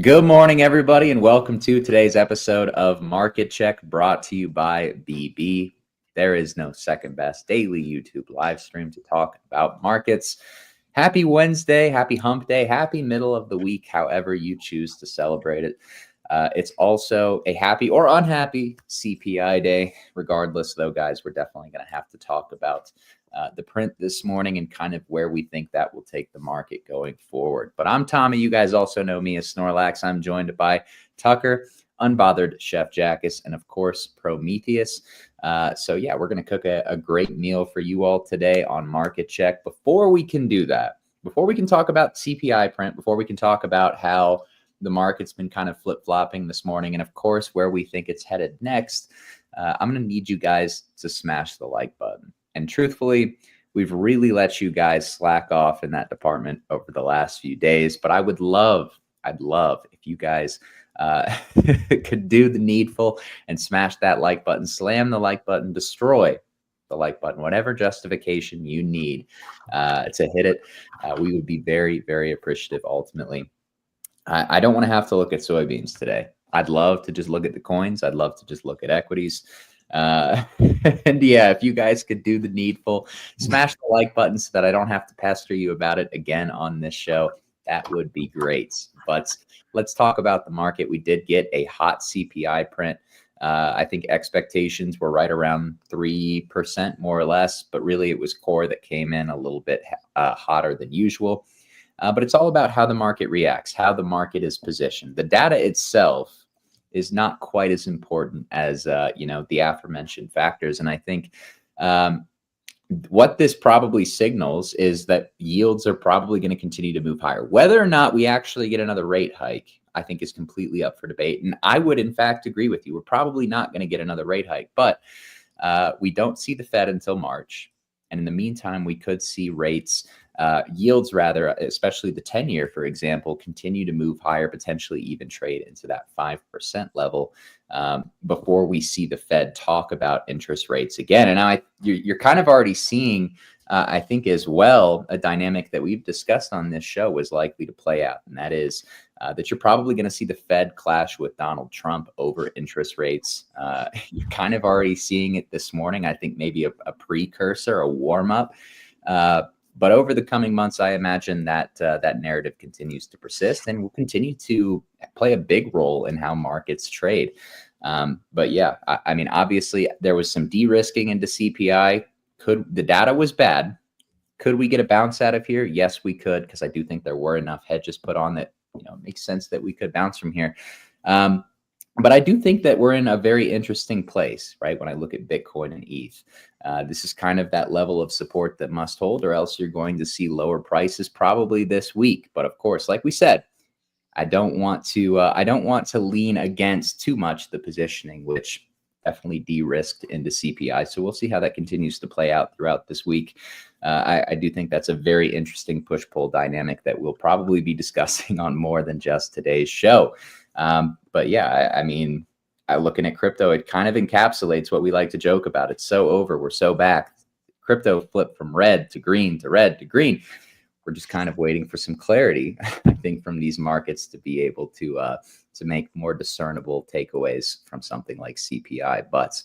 Good morning, everybody, and welcome to today's episode of Market Check, brought to you by BB. There is no second best daily YouTube live stream to talk about markets. Happy Wednesday, happy hump day, happy middle of the week, however you choose to celebrate it. It's also a happy or unhappy CPI day. Regardless, though, guys, we're definitely going to have to talk about the print this morning and kind of where we think that will take the market going forward. But I'm Tommy. You guys also know me as Snorlax. I'm joined by Tucker, Unbothered Chef Jackus, and of course, Prometheus. So yeah, we're going to cook a great meal for you all today on Market Check. Before we can do that, before we can talk about CPI print, before we can talk about how the market's been kind of flip-flopping this morning, and of course, where we think it's headed next, I'm going to need you guys to smash the like button. And truthfully, we've really let you guys slack off in that department over the last few days. But I'd love if you guys could do the needful and smash that like button, slam the like button, destroy the like button, whatever justification you need to hit it. We would be very, very appreciative ultimately. I don't want to have to look at soybeans today. I'd love to just look at the coins. I'd love to just look at equities. And yeah, if you guys could do the needful, smash the like button so that I don't have to pester you about it again on this show, that would be great. But let's talk about the market. We did get a hot CPI print. I think expectations were right around 3%, more or less, but really it was core that came in a little bit hotter than usual. But it's all about how the market reacts, how the market is positioned. The data itself is not quite as important as the aforementioned factors. And I think what this probably signals is that yields are probably going to continue to move higher. Whether or not we actually get another rate hike, I think is completely up for debate. And I would, in fact, agree with you. We're probably not going to get another rate hike, but we don't see the Fed until March. And in the meantime, we could see rates, yields rather, especially the 10-year, for example, continue to move higher, potentially even trade into that 5% level before we see the Fed talk about interest rates again. And now you're kind of already seeing, I think as well, a dynamic that we've discussed on this show is likely to play out. And that is that you're probably going to see the Fed clash with Donald Trump over interest rates. You're kind of already seeing it this morning. I think maybe a precursor, a warm up. But over the coming months, I imagine that that narrative continues to persist and will continue to play a big role in how markets trade. But yeah, I mean, obviously, there was some de-risking into CPI. The data was bad. Could we get a bounce out of here? Yes, we could, because I do think there were enough hedges put on that it makes sense that we could bounce from here. But I do think that we're in a very interesting place, right? When I look at Bitcoin and ETH, this is kind of that level of support that must hold, or else you're going to see lower prices probably this week. But of course, like we said, I don't want to lean against too much the positioning, which definitely de-risked into CPI. So we'll see how that continues to play out throughout this week. I do think that's a very interesting push-pull dynamic that we'll probably be discussing on more than just today's show. But yeah, I mean, looking at crypto, it kind of encapsulates what we like to joke about. It's so over. We're so back. Crypto flipped from red to green to red to green. We're just kind of waiting for some clarity, I think, from these markets to be able to make more discernible takeaways from something like CPI. But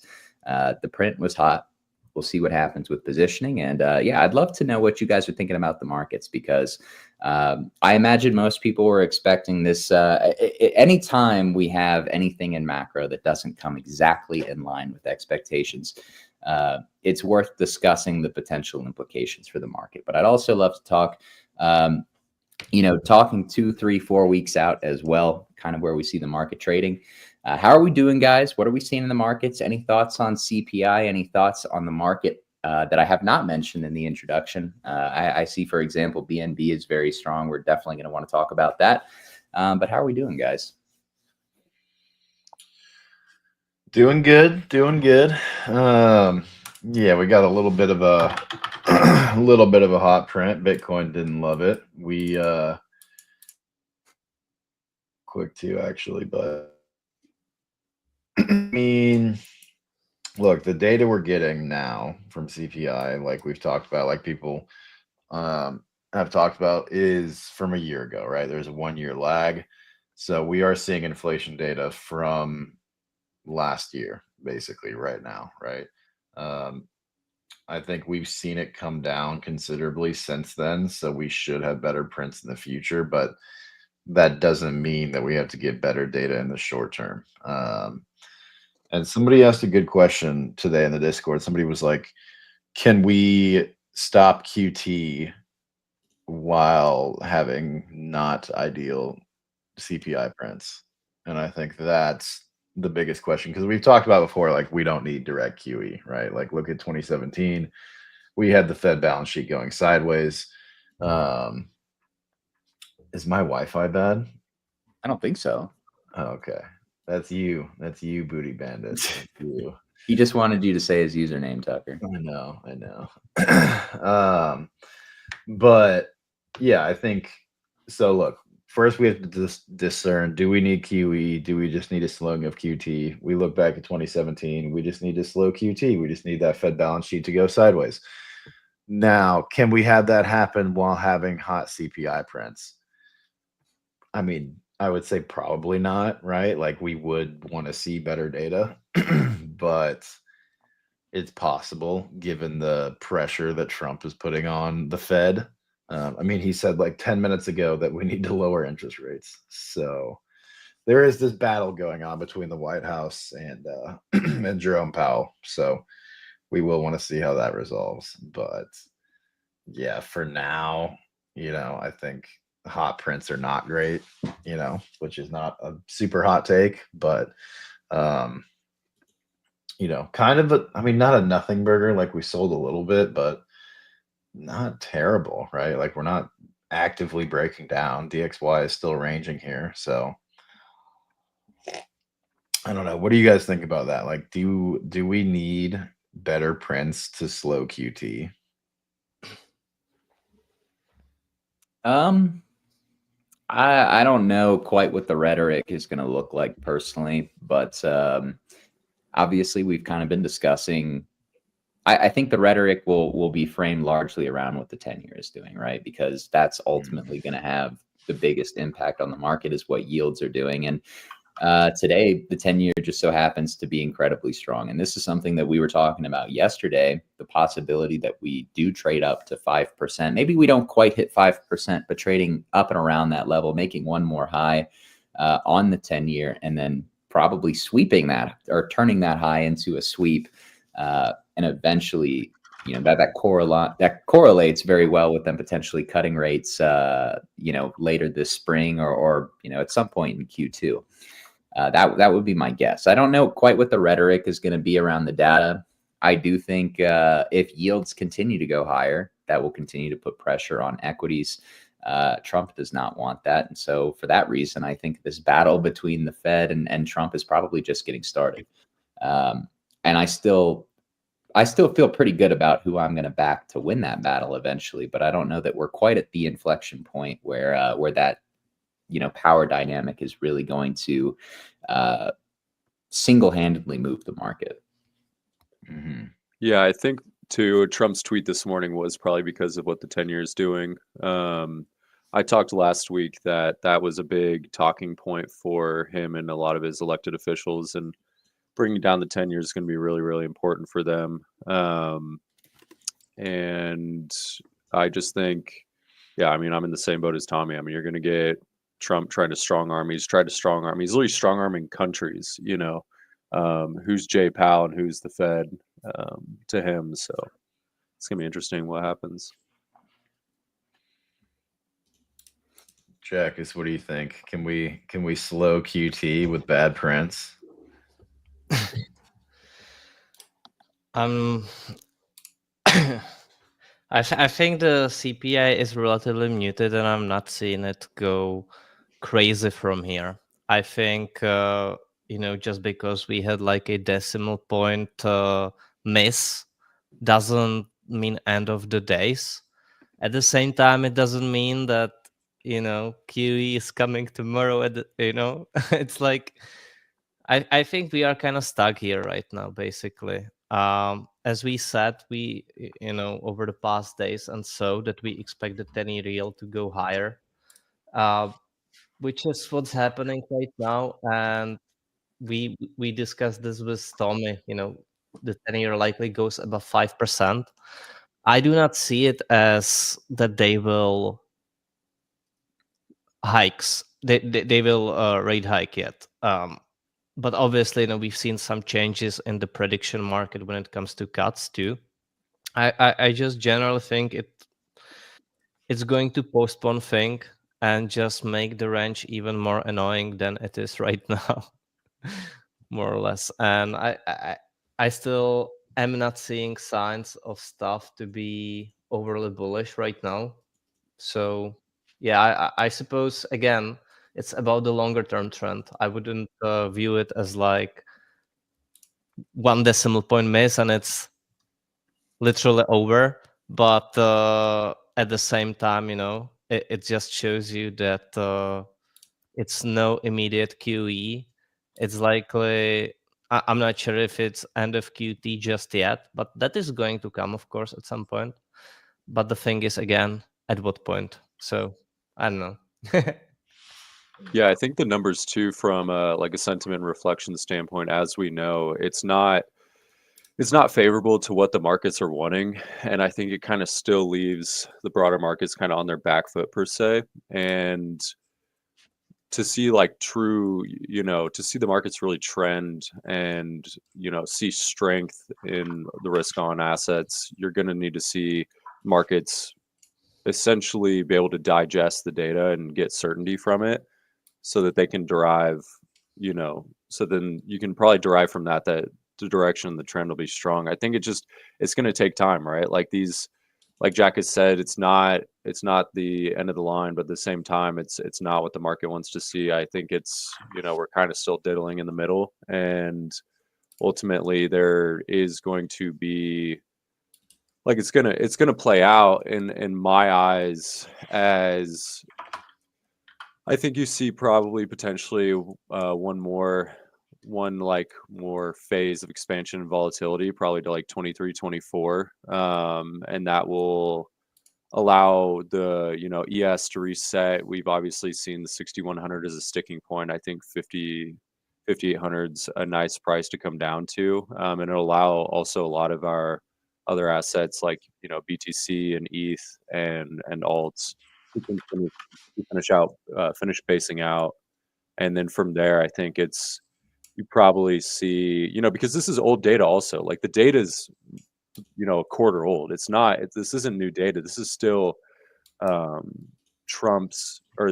the print was hot. We'll see what happens with positioning. And yeah, I'd love to know what you guys are thinking about the markets, because I imagine most people were expecting this. Anytime we have anything in macro that doesn't come exactly in line with expectations, it's worth discussing the potential implications for the market. But I'd also love to talk, talking 2, 3, 4 weeks out as well, kind of where we see the market trading. How are we doing, guys? What are we seeing in the markets? Any thoughts on CPI? Any thoughts on the market that I have not mentioned in the introduction? I see, for example, BNB is very strong. We're definitely going to want to talk about that. But how are we doing, guys? Doing good. Yeah, we got a little bit of a hot print. Bitcoin didn't love it. We quick to actually, but I mean, look, the data we're getting now from CPI, like we've talked about, like people have talked about, is from a year ago, right? There's a 1 year lag. So we are seeing inflation data from last year, basically right now, right? Um, I think we've seen it come down considerably since then, so we should have better prints in the future, but that doesn't mean that we have to get better data in the short term. And somebody asked a good question today in the Discord. Somebody was like, "Can we stop QT while having not ideal CPI prints?" And I think that's the biggest question because we've talked about before, like we don't need direct QE, right? Like look at 2017, we had the Fed balance sheet going sideways. Um, is my Wi-Fi bad? I don't think so. Oh, okay, that's you. That's you, booty bandit. That's you. He just wanted you to say his username, Tucker. I know. But yeah, I think so. Look, first we have to discern: do we need QE? Do we just need a slowing of QT? We look back at 2017. We just need to slow QT. We just need that Fed balance sheet to go sideways. Now, can we have that happen while having hot CPI prints? I mean, I would say probably not, right? Like we would want to see better data, but it's possible given the pressure that Trump is putting on the Fed. I mean, he said like 10 minutes ago that we need to lower interest rates. So there is this battle going on between the White House and and Jerome Powell. So we will want to see how that resolves. But yeah, for now, I think hot prints are not great, which is not a super hot take, but um, kind of I mean, not a nothing burger, like we sold a little bit, but not terrible, right? Like we're not actively breaking down. DXY is still ranging here. So I don't know. What do you guys think about that? Like, do we need better prints to slow QT? I don't know quite what the rhetoric is going to look like personally, but obviously we've kind of been discussing. I think the rhetoric will be framed largely around what the 10-year is doing, right? Because that's ultimately going to have the biggest impact on the market is what yields are doing. And today, the 10-year just so happens to be incredibly strong. And this is something that we were talking about yesterday, the possibility that we do trade up to 5%. Maybe we don't quite hit 5%, but trading up and around that level, making one more high on the 10-year, and then probably sweeping that or turning that high into a sweep. And eventually, that correlates very well with them potentially cutting rates, later this spring or at some point in Q2. That would be my guess. I don't know quite what the rhetoric is going to be around the data. I do think if yields continue to go higher, that will continue to put pressure on equities. Trump does not want that. And so for that reason, I think this battle between the Fed and Trump is probably just getting started. And I still feel pretty good about who I'm going to back to win that battle eventually, but I don't know that we're quite at the inflection point where that power dynamic is really going to single-handedly move the market. Mm-hmm. Yeah, I think too, Trump's tweet this morning was probably because of what the 10-year is doing. I talked last week that was a big talking point for him and a lot of his elected officials, and bringing down the 10 years is going to be really, really important for them. And I just think, yeah, I mean, I'm in the same boat as Tommy. I mean, you're going to get Trump trying to strong arm. He's tried to strong arm. He's literally strong arming countries, who's Jay Powell and who's the Fed to him. So it's going to be interesting what happens. Jackus, what do you think? Can we slow QT with bad prints? I think the CPI is relatively muted, and I'm not seeing it go crazy from here. I think just because we had like a decimal point miss doesn't mean end of the days. At the same time, it doesn't mean that QE is coming tomorrow. It's like I think we are kind of stuck here right now, basically. As we said, we over the past days, and so that we expect the 10-year yield to go higher. which is what's happening right now. And we discussed this with Tommy. The 10-year likely goes above 5%. I do not see it as that they will hikes. They will rate hike yet. But obviously, we've seen some changes in the prediction market when it comes to cuts too. I just generally think it's going to postpone thing and just make the range even more annoying than it is right now, more or less. And I still am not seeing signs of stuff to be overly bullish right now. So yeah, I suppose again it's about the longer term trend. I wouldn't view it as like 1 decimal point miss and it's literally over. But at the same time, it just shows you that it's no immediate QE. It's likely, I'm not sure if it's end of QT just yet, but that is going to come, of course, at some point. But the thing is, again, at what point? So I don't know. Yeah, I think the numbers too, from like a sentiment reflection standpoint, as we know, it's not favorable to what the markets are wanting, and I think it kind of still leaves the broader markets kind of on their back foot per se. And to see like true, to see the markets really trend and see strength in the risk on assets, you're going to need to see markets essentially be able to digest the data and get certainty from it so that they can derive, so then you can probably derive from that the direction the trend will be strong. I think it's going to take time, right? Like Jack has said, it's not the end of the line, but at the same time, it's not what the market wants to see. I think it's, we're kind of still diddling in the middle, and ultimately there is going to be, like, it's gonna play out in my eyes as, I think you see probably potentially one more phase of expansion and volatility, probably to like 23, 24. And that will allow the, ES to reset. We've obviously seen the 6,100 as a sticking point. I think 5,800's a nice price to come down to. And it'll allow also a lot of our other assets like, BTC and ETH and alts to finish pacing out. And then from there, I think you probably see, because this is old data also, like the data is, a quarter old. This isn't new data. This is still this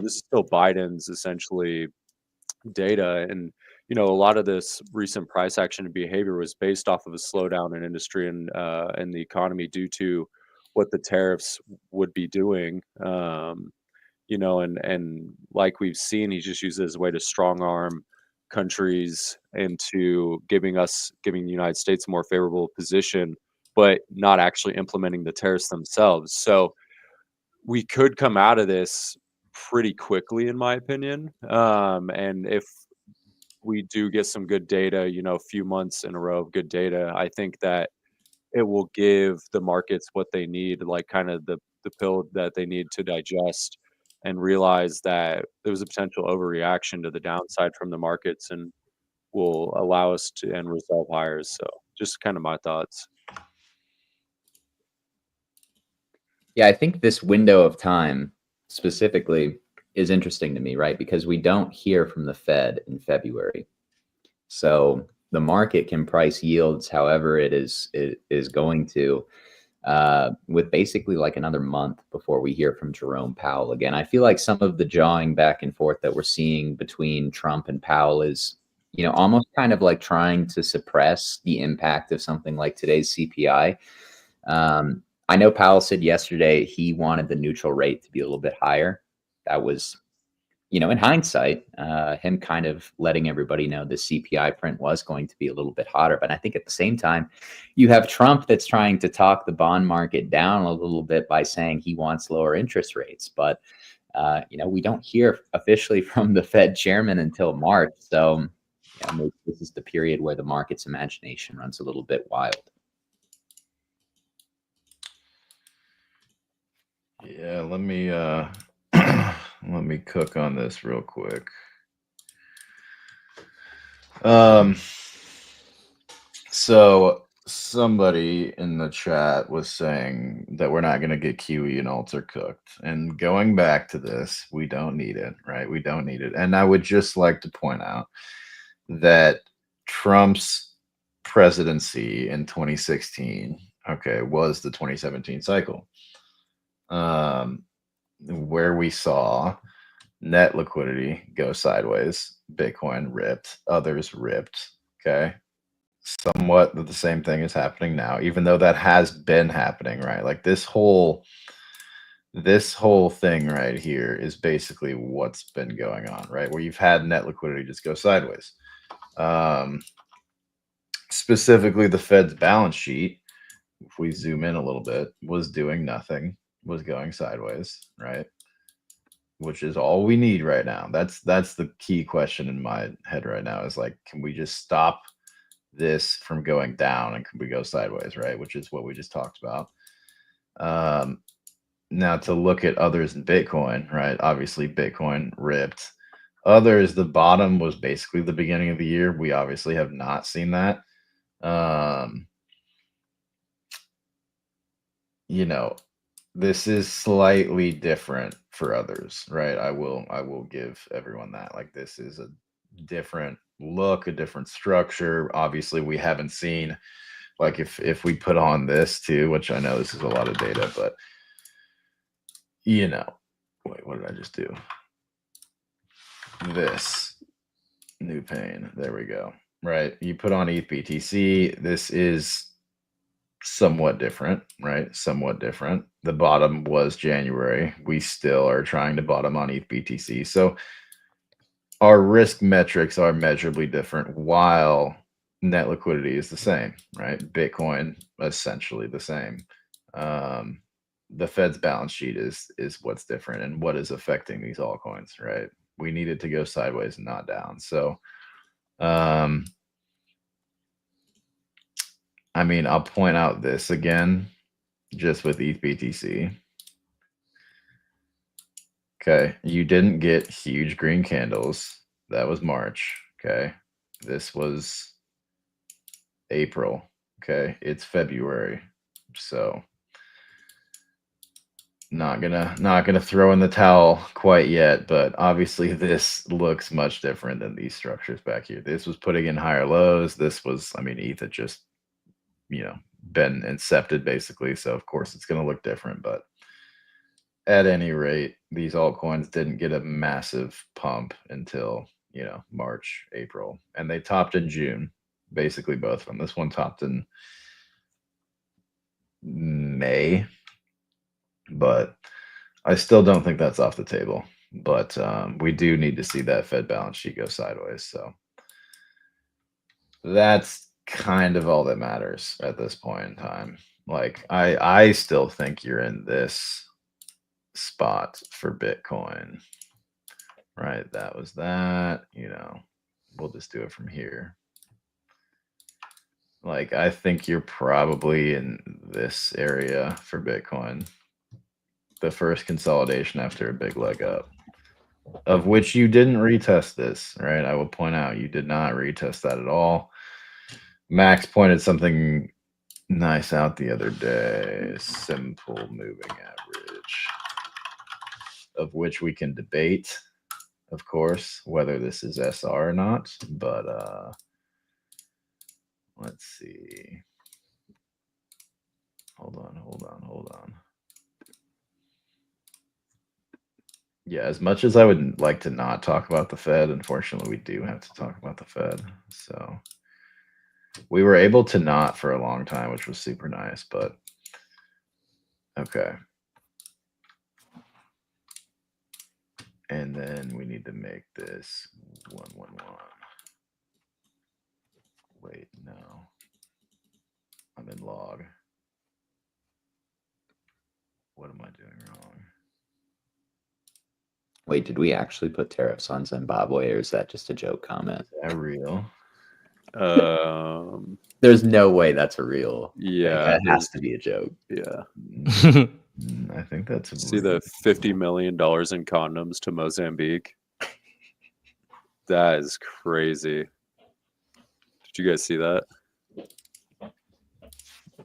is still Biden's essentially data. And, a lot of this recent price action and behavior was based off of a slowdown in industry and the economy due to what the tariffs would be doing. And like we've seen, he just uses it as a way to strong arm countries into giving the United States a more favorable position, but not actually implementing the tariffs themselves. So we could come out of this pretty quickly, in my opinion. And if we do get some good data, a few months in a row of good data, I think that it will give the markets what they need, like kind of the pill that they need to digest and realize that there was a potential overreaction to the downside from the markets and will allow us to end resolve higher. So just kind of my thoughts. Yeah, I think this window of time specifically is interesting to me, right? Because we don't hear from the Fed in February. So the market can price yields however it is going to, with basically like another month before we hear from Jerome Powell again. I feel like some of the jawing back and forth that we're seeing between Trump and Powell is, almost kind of like trying to suppress the impact of something like today's CPI. I know Powell said yesterday he wanted the neutral rate to be a little bit higher. That was, in hindsight, him kind of letting everybody know the CPI print was going to be a little bit hotter. But I think at the same time, you have Trump that's trying to talk the bond market down a little bit by saying he wants lower interest rates. But, we don't hear officially from the Fed chairman until March. So maybe this is the period where the market's imagination runs a little bit wild. Yeah, let me Let me cook on this real quick. So somebody in the chat was saying that we're not going to get QE and alts are cooked. And going back to this, we don't need it, right? We don't need it. And I would just like to point out that Trump's presidency in 2016, okay, was the 2017 cycle, where we saw net liquidity go sideways, Bitcoin ripped, others ripped, okay? Somewhat the same thing is happening now, even though that has been happening, right? Like this whole thing right here is basically what's been going on, right? Where you've had net liquidity just go sideways. Specifically the Fed's balance sheet, if we zoom in a little bit, was doing nothing, was going sideways, right? Which is all we need right now. That's the key question in my head right now, is like, can we just stop this from going down and can we go sideways, right? Which is what we just talked about. Now to look at others in Bitcoin, right? Obviously Bitcoin ripped. Others, the bottom was basically the beginning of the year. We obviously have not seen that. You know, this is slightly different for others, right? I will give everyone that. Like this is a different look, a different structure. Obviously, we haven't seen, like if we put on this too, which I know this is a lot of data, but you know, wait, what did I just do? This new pane. There we go. Right. You put on ETH BTC. This is somewhat different, right? Somewhat different. The bottom was January. We still are trying to bottom on ETH BTC. So our risk metrics are measurably different while net liquidity is the same, right? Bitcoin essentially the same. The Fed's balance sheet is what's different and what is affecting these altcoins, right? We need it to go sideways and not down. So I mean, I'll point out this again, just with ETH BTC. Okay, you didn't get huge green candles. That was March. Okay, this was April. Okay, it's February, so not gonna throw in the towel quite yet. But obviously, this looks much different than these structures back here. This was putting in higher lows. This was, I mean, ETH had just, you know, been incepted basically, so of course it's going to look different. But at any rate, these altcoins didn't get a massive pump until, you know, March, April, and they topped in June, basically both of them. This one topped in May, but I still don't think that's off the table. But we do need to see that Fed balance sheet go sideways, so that's kind of all that matters at this point in time. Like I still think you're in this spot for Bitcoin, right? That was that, you know, we'll just do it from here. Like I think you're probably in this area for Bitcoin, the first consolidation after a big leg up, of which you didn't retest this, right? I will point out you did not retest that at all. Max pointed something nice out the other day, simple moving average, of which we can debate, of course, whether this is SR or not. But let's see. Hold on. Yeah, as much as I would like to not talk about the Fed, unfortunately, we do have to talk about the Fed. So we were able to not for a long time, which was super nice, but okay. And then we need to make this 111. Wait, no. I'm in log. What am I doing wrong? Wait, did we actually put tariffs on Zimbabwe, or is that just a joke comment? Is that real? There's no way that's a real. Yeah, That has to be a joke. Yeah. I think that's See the $50 million in condoms to Mozambique. That is crazy. Did you guys see that?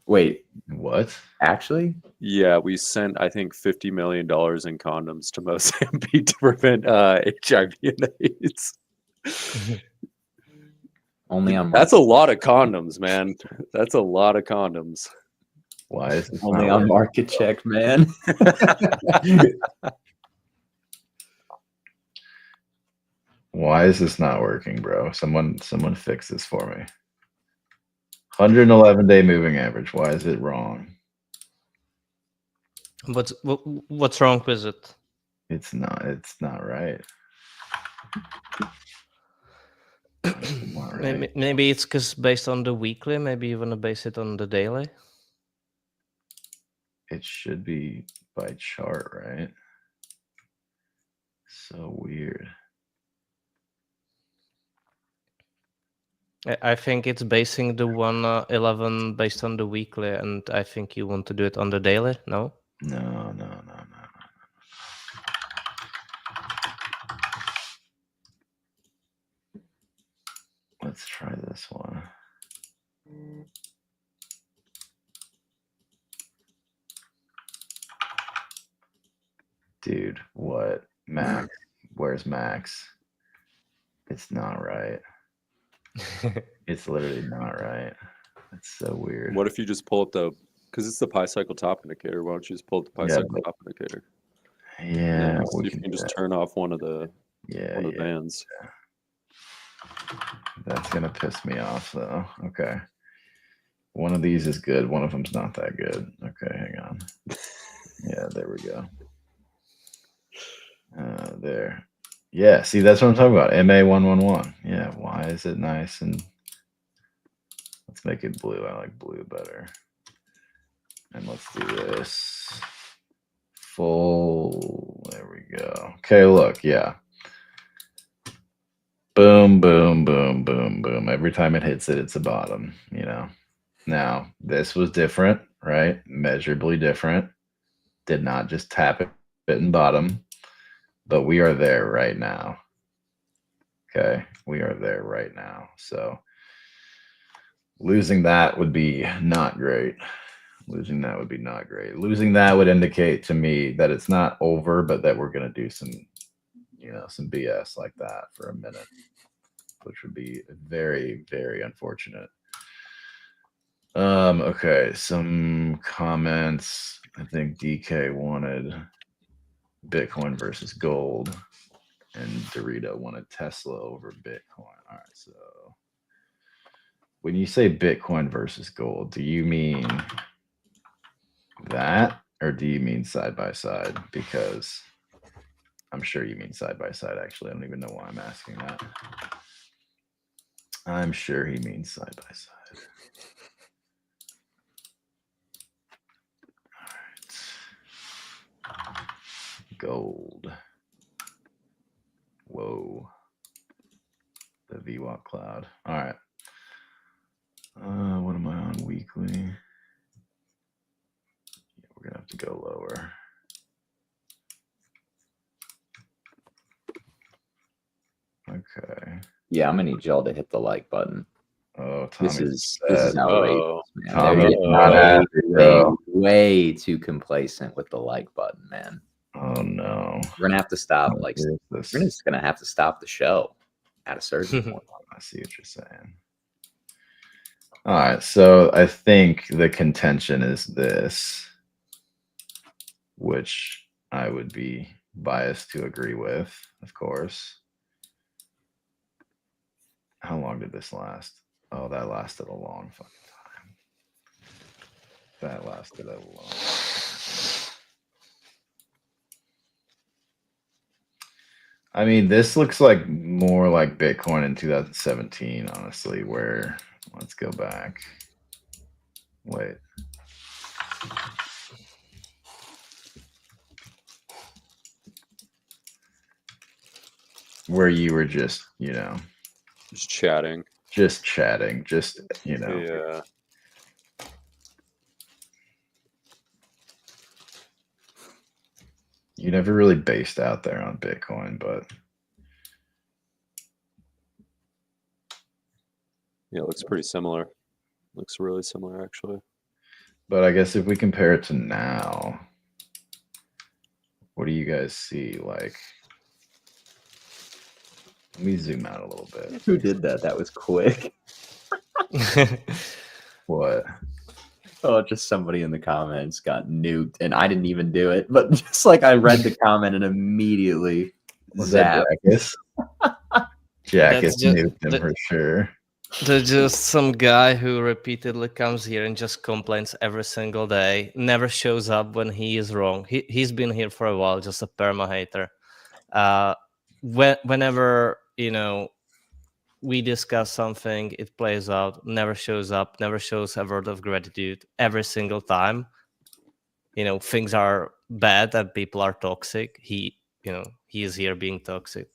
Wait, what? actually? Yeah, we sent I think $50 million in condoms to Mozambique to prevent HIV and AIDS. Only on That's a lot of condoms, man. That's a lot of condoms. Why is this only not on market check, man. Why is this not working, bro? Someone fix this for me. 111-day moving average. Why is it wrong? What's wrong with it? It's not right. It's not right. Maybe it's because based on the weekly. Maybe you want to base it on the daily. It should be by chart, right? So weird. I think it's basing the 111 based on the weekly, and I think you want to do it on the daily. No. No. Let's try this one. Dude, what? Max? Where's Max? It's not right. It's literally not right. It's so weird. What if you just pull up because it's the pi cycle top indicator. Why don't you just pull up the pi cycle top indicator? Yeah, See if you can just turn off one of the bands. That's gonna piss me off though. Okay. One of these is good. One of them's not that good. Okay, hang on. Yeah, there we go. There. Yeah, see, that's what I'm talking about. MA111. Yeah, why is it nice? And let's make it blue. I like blue better. And let's do this. Full. There we go. Okay, look, yeah. Boom, boom, boom, boom, boom. Every time it hits it, it's a bottom, you know. Now, this was different, right? Measurably different. Did not just tap it and bottom, but we are there right now. Okay, we are there right now. So losing that would be not great. Losing that would be not great. Losing that would indicate to me that it's not over, but that we're going to do some, some BS like that for a minute, which would be very, very unfortunate. Okay, some comments. I think DK wanted Bitcoin versus gold, and Dorito wanted Tesla over Bitcoin. All right, so when you say Bitcoin versus gold, do you mean that, or do you mean side by side? Because I'm sure you mean side by side. Actually, I don't even know why I'm asking that. I'm sure he means side by side. Gold. Whoa. The VWAP cloud. All right. What am I on weekly? Yeah, we're gonna have to go lower. Okay. Yeah, I'm gonna need y'all to hit the like button. Oh, Tommy. This is outrageous, man. Tommy, They're getting way too complacent with the like button, man. Oh no. We're gonna have to stop. We're just gonna have to stop the show at a certain point. I see what you're saying. All right, so I think the contention is this, which I would be biased to agree with, of course. How long did this last? Oh, that lasted a long fucking time. That lasted a long time. I mean, this looks like more like Bitcoin in 2017, honestly, where, let's go back. Wait. Where you were just, just chatting. Just chatting, just, Yeah. never really based out there on Bitcoin, but Yeah, it looks pretty similar. Looks really similar, actually. I guess if we compare it to now, what do you guys see? Like, let me zoom out a little bit. Who did that? That was quick. What? Oh, just somebody in the comments got nuked, and I didn't even do it. But just like I read the comment and immediately Was that zapped. Jackus? Jackus ju- nuked him that- for sure. There's just some guy who repeatedly comes here and just complains every single day, never shows up when he is wrong. He's been here for a while, just a perma hater. Whenever, we discuss something, it plays out, never shows up, never shows a word of gratitude every single time. Things are bad and people are toxic. He is here being toxic.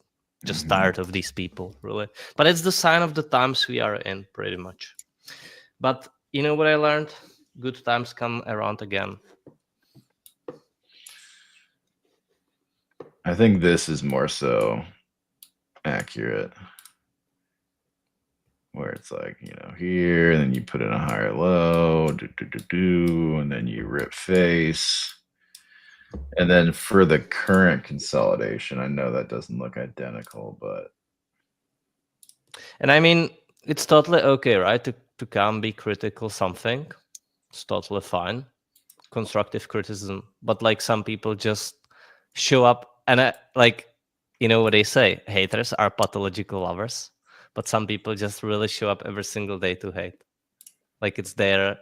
Just tired of these people, really. But it's the sign of the times we are in, pretty much. But you know what I learned? Good times come around again. I think this is more so accurate. Where it's like, here, and then you put in a higher low, and then you rip face. And then for the current consolidation, I know that doesn't look identical, but. And I mean, it's totally okay, right? To come be critical something. It's totally fine. Constructive criticism. But like some people just show up and what they say, haters are pathological lovers. But some people just really show up every single day to hate. Like it's their,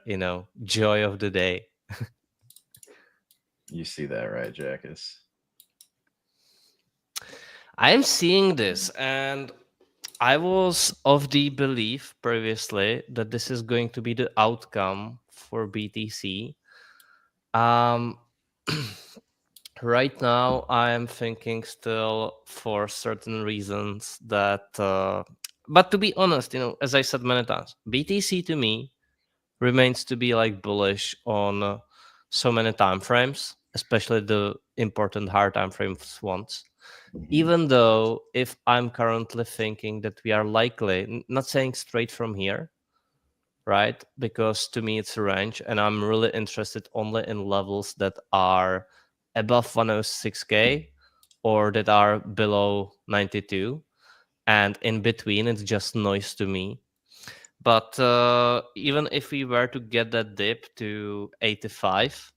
joy of the day. You see that, right, Jackus? I'm seeing this, and I was of the belief previously that this is going to be the outcome for BTC. Right now, I am thinking still for certain reasons that, but to be honest, as I said many times, BTC to me remains to be like bullish on so many time frames, especially the important hard time frames ones. Even though if I'm currently thinking that we are likely, not saying straight from here, right? Because to me it's a range, and I'm really interested only in levels that are above 106k or that are below 92, and in between it's just noise to me. But even if we were to get that dip to 85,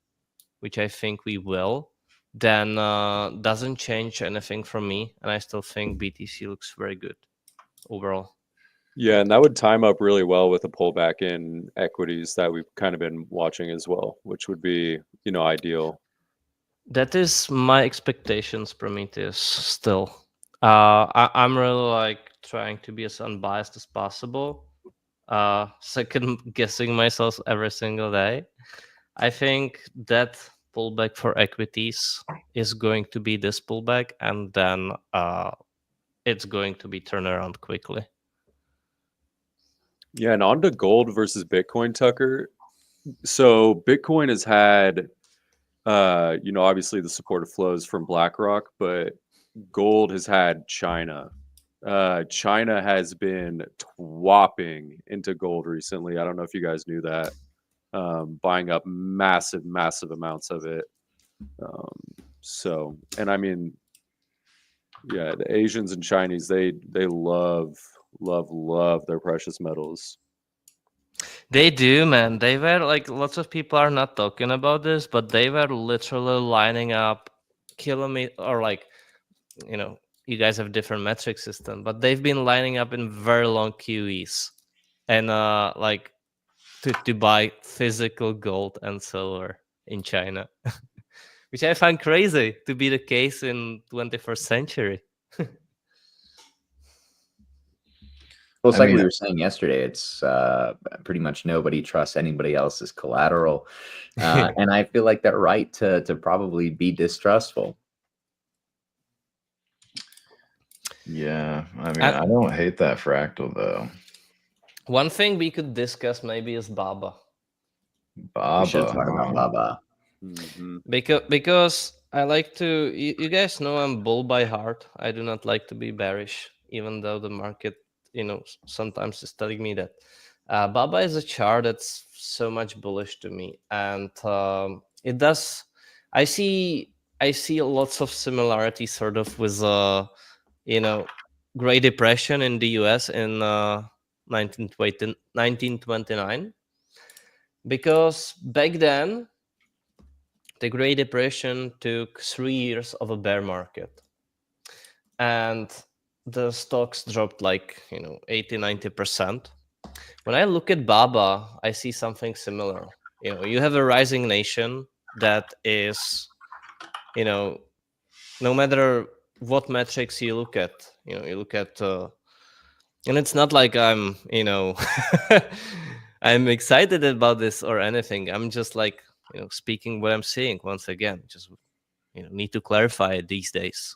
which I think we will, then doesn't change anything for me, and I still think BTC looks very good overall. Yeah, and that would time up really well with a pullback in equities that we've kind of been watching as well, which would be, ideal. That is my expectations, Prometheus, still. I'm really trying to be as unbiased as possible. Second guessing myself every single day. I think that pullback for equities is going to be this pullback, and then it's going to be turned around quickly. Yeah, and on to gold versus Bitcoin, Tucker. So Bitcoin has had, obviously the supportive flows from BlackRock, but gold has had China. China has been twopping into gold recently. I don't know if you guys knew that. Buying up massive amounts of it. And I mean, yeah, the Asians and Chinese, they love their precious metals. They do, man. They were lots of people are not talking about this, but they were literally lining up kilometer or you guys have different metric system, but they've been lining up in very long QEs and to buy physical gold and silver in China, which I find crazy to be the case in 21st century. Well, it's like we were saying yesterday, it's pretty much nobody trusts anybody else's collateral. And I feel like they're right to probably be distrustful. Yeah, I mean, I don't hate that fractal, though. One thing we could discuss maybe is Baba. We should talk about Baba. Mm-hmm. Because I like to. You guys know I'm bull by heart. I do not like to be bearish, even though the market, sometimes is telling me that. Baba is a chart that's so much bullish to me, and it does. I see. I see lots of similarities, sort of, with you know, Great Depression in the U.S. in 1929, because back then the Great Depression took 3 years of a bear market, and the stocks dropped like 80-90%. When I look at Baba, I see something similar. You have a rising nation that is, no matter what metrics you look at, you look at, and it's not like I'm, I'm excited about this or anything. I'm just like, speaking what I'm seeing once again. Just need to clarify it these days,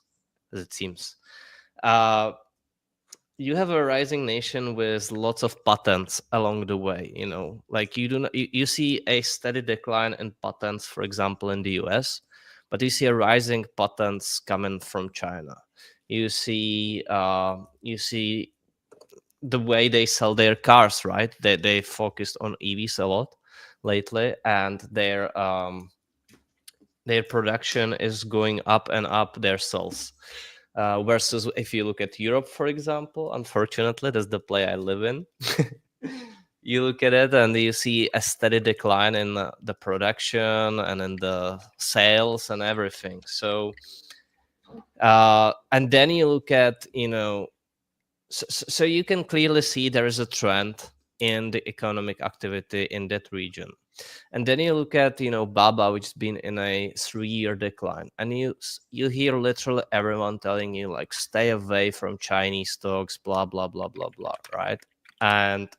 as it seems. You have a rising nation with lots of patents along the way. Like you see a steady decline in patents, for example, in the US, but you see a rising patents coming from China. You see the way they sell their cars, right? They focused on EVs a lot lately, and their production is going up and up, their sales. Versus if you look at Europe, for example, unfortunately, that's the play I live in. You look at it and you see a steady decline in the production and in the sales and everything. So, and then you look at, so you can clearly see there is a trend in the economic activity in that region. And then you look at, Baba, which has been in a 3-year decline, and you hear literally everyone telling you, like, stay away from Chinese stocks, blah blah blah blah blah, right? And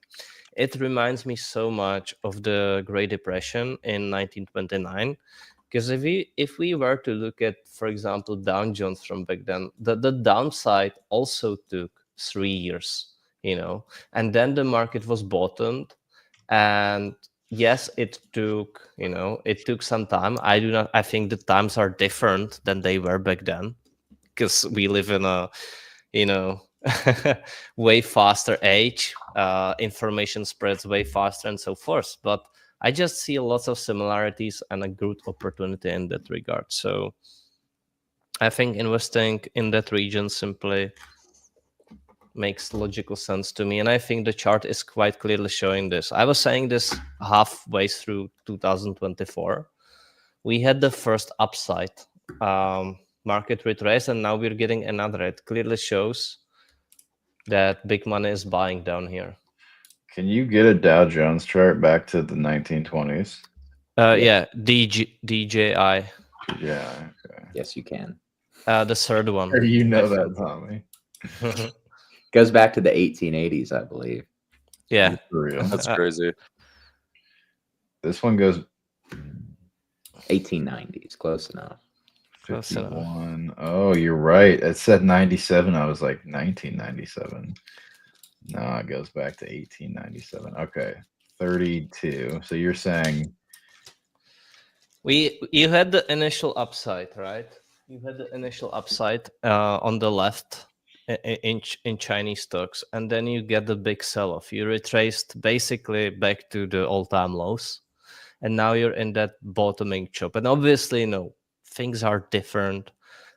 it reminds me so much of the Great Depression in 1929. Because if we were to look at, for example, Dow Jones from back then, the downside also took 3 years, and then the market was bottomed. And yes, it took some time. I think the times are different than they were back then, because we live in a you know way faster age. Information spreads way faster and so forth, but I just see lots of similarities and a good opportunity in that regard. So I think investing in that region simply makes logical sense to me, and I think the chart is quite clearly showing this. I was saying this halfway through 2024. We had the first upside market retrace, and now we're getting another. It clearly shows that big money is buying down here. Can you get a Dow Jones chart back to the 1920s? Yeah, DJI. Yeah. Okay. Yes, you can. The third one. Or you know I that, Tommy. Goes back to the 1880s, I believe. Yeah. For real. That's crazy. This one goes 1890s, close enough. Close enough. 51. Oh, you're right. It said 97. I was like 1997. No, it goes back to 1897. Okay. 32. So you're saying You had the initial upside, right? You had the initial upside on the left in Chinese stocks, and then you get the big sell-off. You retraced basically back to the all-time lows, and now you're in that bottoming chop. And obviously, things are different.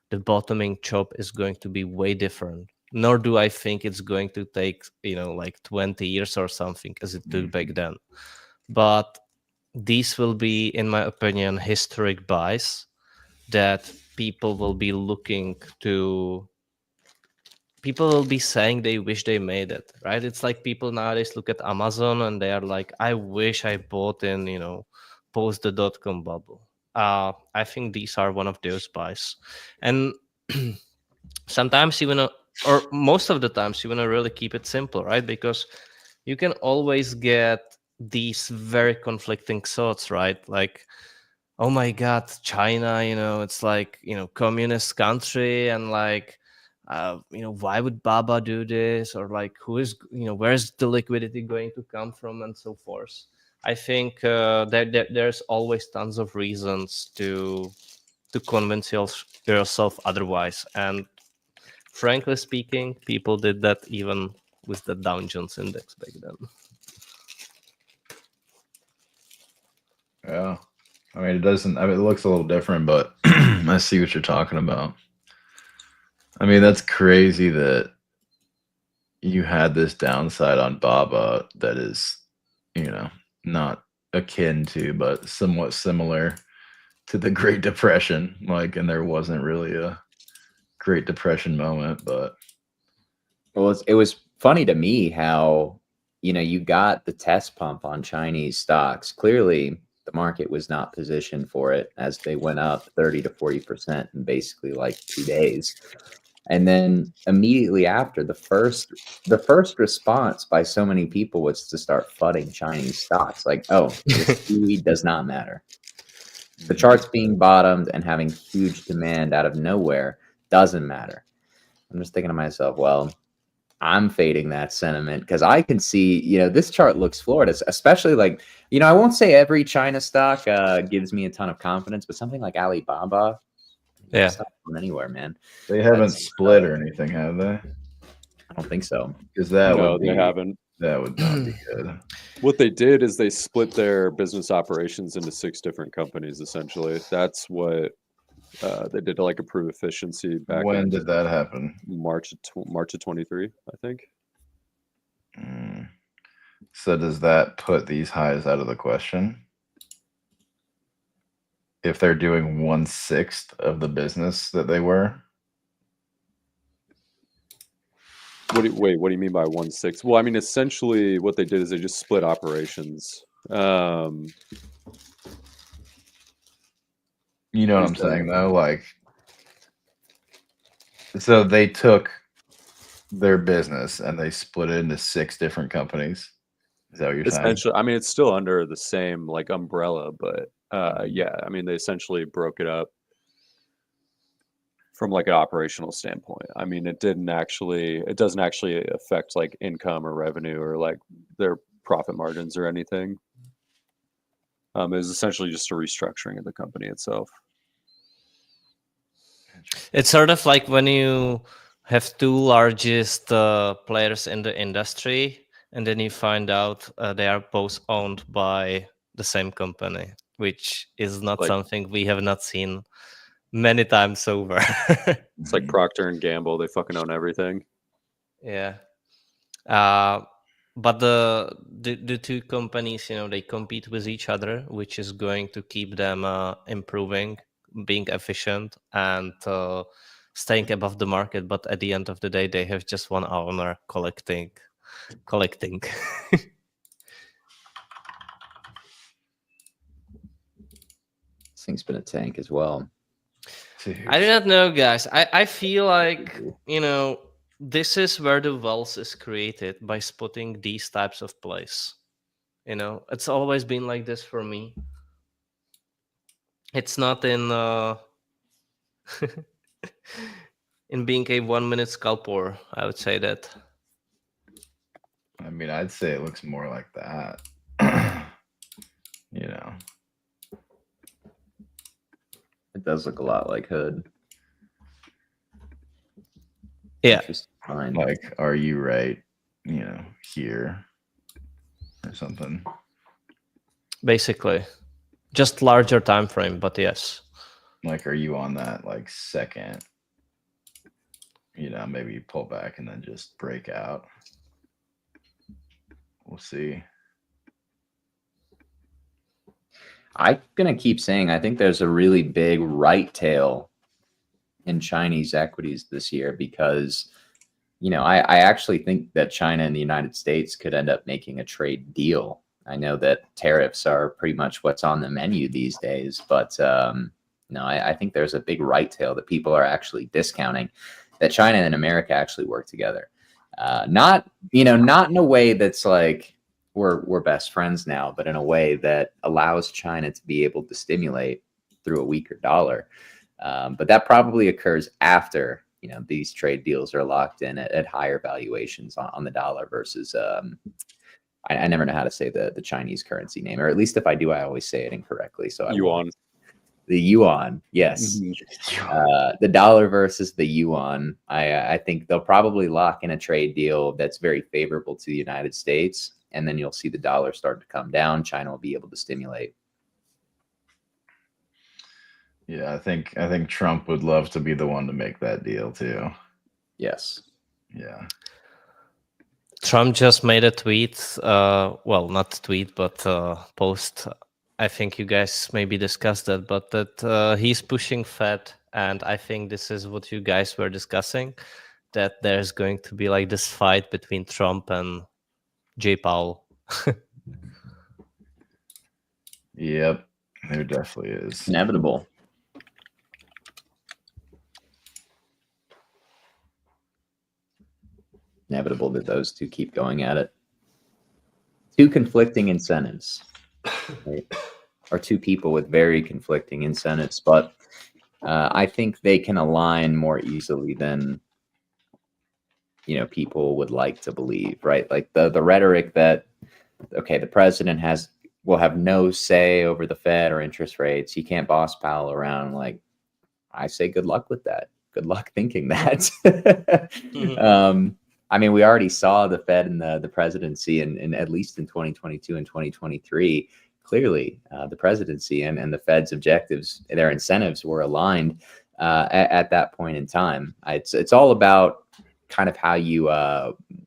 The bottoming chop is going to be way different. Nor do I think it's going to take, like 20 years or something, as it took back then. But these will be, in my opinion, historic buys that people will be saying they wish they made it, right? It's like people nowadays look at Amazon and they are like, I wish I bought in, post the dot-com bubble. I think these are one of those buys. And sometimes you want to, or most of the times you want to really keep it simple, right? Because you can always get these very conflicting thoughts, right? Like, oh my god, China, it's like, communist country, and like, why would Baba do this? Or like, where's the liquidity going to come from, and so forth. I think there's always tons of reasons to to convince yourself otherwise. And frankly speaking, people did that even with the Dow Jones index back then. Yeah. I mean, it doesn't, I mean, it looks a little different, but I see what you're talking about. I mean, that's crazy that you had this downside on Baba that is, you know, not akin to, but somewhat similar to the Great Depression. Like, and there wasn't really a Great Depression moment, but. Well, it was funny to me how, you got the test pump on Chinese stocks. Clearly, the market was not positioned for it as they went up 30 to 40% in basically like 2 days. And then immediately after, the first response by so many people was to start flooding Chinese stocks. Like, oh, this QE does not matter. The charts being bottomed and having huge demand out of nowhere doesn't matter. I'm just thinking to myself, well, I'm fading that sentiment because I can see, this chart looks floored, especially like, I won't say every China stock gives me a ton of confidence, but something like Alibaba, Yeah, it's not going anywhere, man. They haven't split or anything, have they? I don't think so. Because that No, would be, they haven't. that would not be good. What they did is they split their business operations into 6 different companies. Essentially, that's what they did to like improve efficiency back. When did that happen? March of 23, I think. So does that put these highs out of the question? If they're doing 1/6 of the business that they were? What do you mean by 1/6? Well, I mean, essentially what they did is they just split operations. You know what I'm saying, though? Like, so they took their business and they split it into 6 different companies. Is that what you're saying? Essentially, I mean, it's still under the same like umbrella, but yeah, I mean, they essentially broke it up from like an operational standpoint. I mean, it doesn't actually affect like income or revenue or like their profit margins or anything. It was essentially just a restructuring of the company itself. It's sort of like when you have 2 largest players in the industry, and then you find out they are both owned by the same company, which is not Like- something we have not seen many times over. It's like Procter and Gamble; they fucking own everything. Yeah. But the 2 companies, they compete with each other, which is going to keep them improving, being efficient, and staying above the market. But at the end of the day, they have just one owner collecting. This thing's been a tank as well. I do not know, guys. I feel like, this is where the wealth is created, by spotting these types of plays. It's always been like this for me. It's not in in being a 1-minute scalper, I would say that. I mean, I'd say it looks more like that. It does look a lot like Hood. Yeah. Fine. Like, are you right? Here or something. Basically, just larger time frame, but yes. Like, are you on that like second? Maybe you pull back and then just break out. We'll see. I'm going to keep saying I think there's a really big right tail in Chinese equities this year because, I actually think that China and the United States could end up making a trade deal. I know that tariffs are pretty much what's on the menu these days, but no, I think there's a big right tail that people are actually discounting, that China and America actually work together. Not in a way that's like we're best friends now, but in a way that allows China to be able to stimulate through a weaker dollar. But that probably occurs after, these trade deals are locked in at higher valuations on the dollar versus, I never know how to say the Chinese currency name, or at least if I do, I always say it incorrectly. So Yuan. The yuan, yes. The dollar versus the yuan. I think they'll probably lock in a trade deal that's very favorable to the United States, and then you'll see the dollar start to come down. China will be able to stimulate. Yeah, I think Trump would love to be the one to make that deal too. Yes. Yeah. Trump just made a tweet, well, not tweet, but post. I think you guys maybe discussed that, but that he's pushing Fed, and I think this is what you guys were discussing, that there's going to be like this fight between Trump and Jay Powell. Yep, there definitely is. Inevitable. Inevitable that those two keep going at it. Two conflicting incentives, right? Or two people with very conflicting incentives, but I think they can align more easily than people would like to believe, right? Like the rhetoric that the president will have no say over the Fed or interest rates. He can't boss Powell around. Like, I say, good luck with that. Good luck thinking that. I mean, we already saw the Fed and the presidency, and at least in 2022 and 2023, clearly the presidency and the Fed's objectives, their incentives were aligned at that point in time. It's all about kind of how you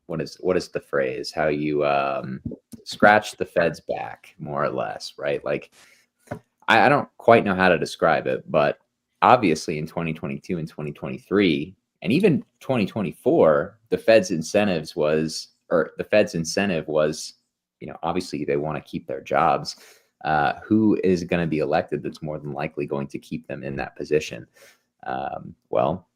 what is the phrase? How you scratch the Fed's back, more or less, right? Like, I don't quite know how to describe it, but obviously in 2022 and 2023, and even 2024, the Fed's incentive was, obviously they want to keep their jobs. Who is going to be elected that's more than likely going to keep them in that position? Well,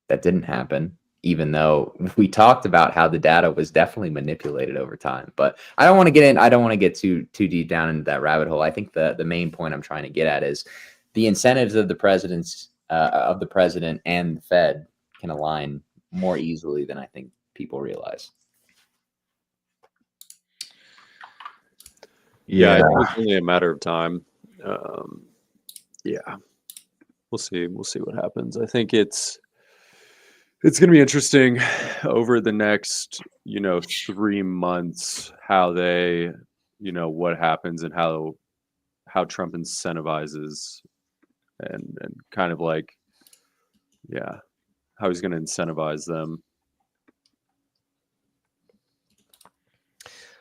that didn't happen, even though we talked about how the data was definitely manipulated over time. But I don't want to get too deep down into that rabbit hole. I think the main point I'm trying to get at is the incentives of the president and the Fed can align more easily than I think people realize. Yeah, I think it's only a matter of time. Yeah, we'll see. We'll see what happens. I think it's going to be interesting over the next 3 months how they what happens and how Trump incentivizes and kind of like how he's going to incentivize them.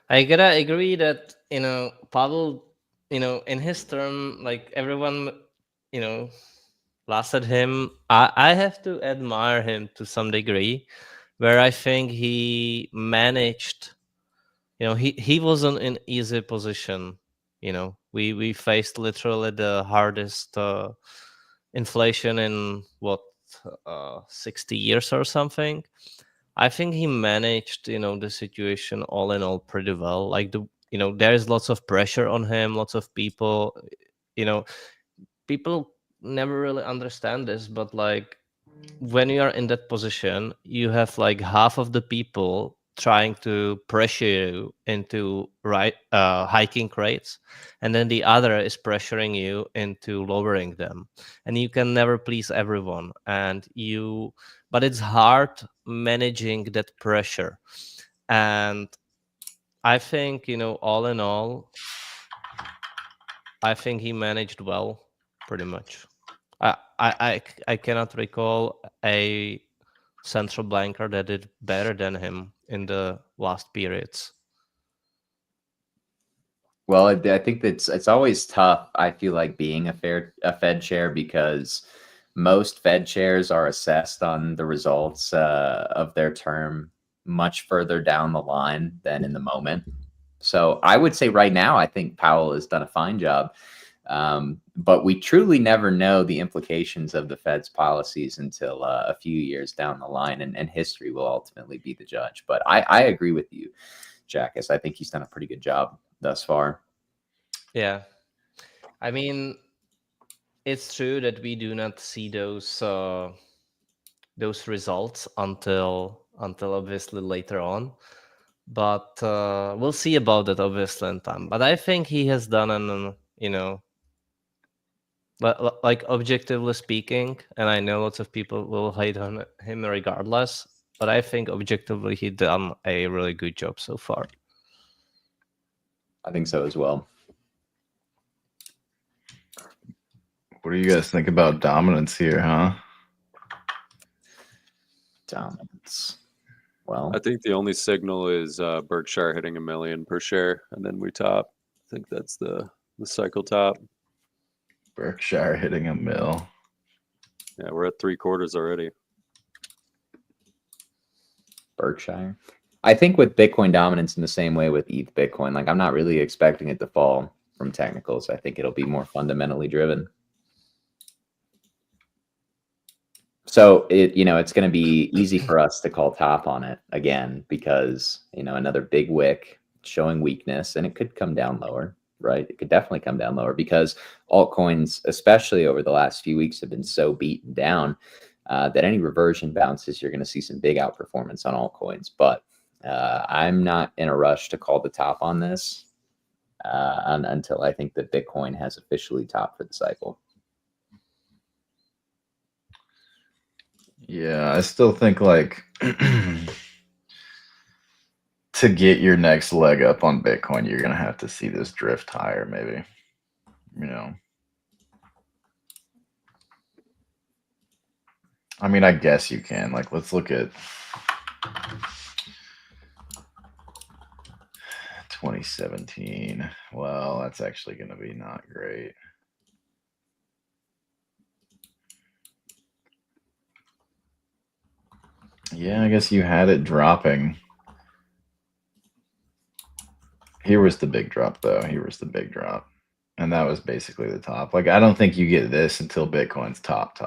I gotta agree that Pavel, in his term, like everyone laughed at him. I have to admire him to some degree, where I think he managed. He wasn't in easy position. We faced literally the hardest inflation in 60 years or something. I think he managed, the situation all in all pretty well. Like there's lots of pressure on him, lots of people, people never really understand this, but like when you are in that position, you have like half of the people trying to pressure you into hiking rates, and then the other is pressuring you into lowering them, and you can never please everyone, but it's hard managing that pressure. And I think all in all, I think he managed well, pretty much. I cannot recall a central banker that did better than him in the last periods. Well, I think it's always tough. I feel like being a Fed chair, because most Fed chairs are assessed on the results of their term much further down the line than in the moment. So I would say right now, I think Powell has done a fine job. But we truly never know the implications of the Fed's policies until a few years down the line, and history will ultimately be the judge. But I agree with you, Jackus. I think he's done a pretty good job thus far. Yeah. I mean, it's true that we do not see those results until obviously later on. But we'll see about that obviously in time. But I think he has done an But like objectively speaking, and I know lots of people will hate on him regardless, but I think objectively he done a really good job so far. I think so as well. What do you guys think about dominance here, huh? Dominance. Well, I think the only signal is Berkshire hitting 1 million per share, and then we top. I think that's the cycle top. Berkshire hitting 1 mil. Yeah, we're at 3/4 already. Berkshire. I think with Bitcoin dominance in the same way with ETH Bitcoin, like I'm not really expecting it to fall from technicals. I think it'll be more fundamentally driven. So it's going to be easy for us to call top on it again because, another big wick showing weakness, and it could come down lower, right? It could definitely come down lower because altcoins, especially over the last few weeks, have been so beaten down that any reversion bounces, you're going to see some big outperformance on altcoins. But I'm not in a rush to call the top on this until I think that Bitcoin has officially topped for the cycle. Yeah, I still think like to get your next leg up on Bitcoin, you're gonna have to see this drift higher, maybe. I mean, I guess you can. Like, let's look at 2017. Well, that's actually gonna be not great. Yeah, I guess you had it dropping. Here was the big drop, though. Here was the big drop. And that was basically the top. Like, I don't think you get this until Bitcoin's topped.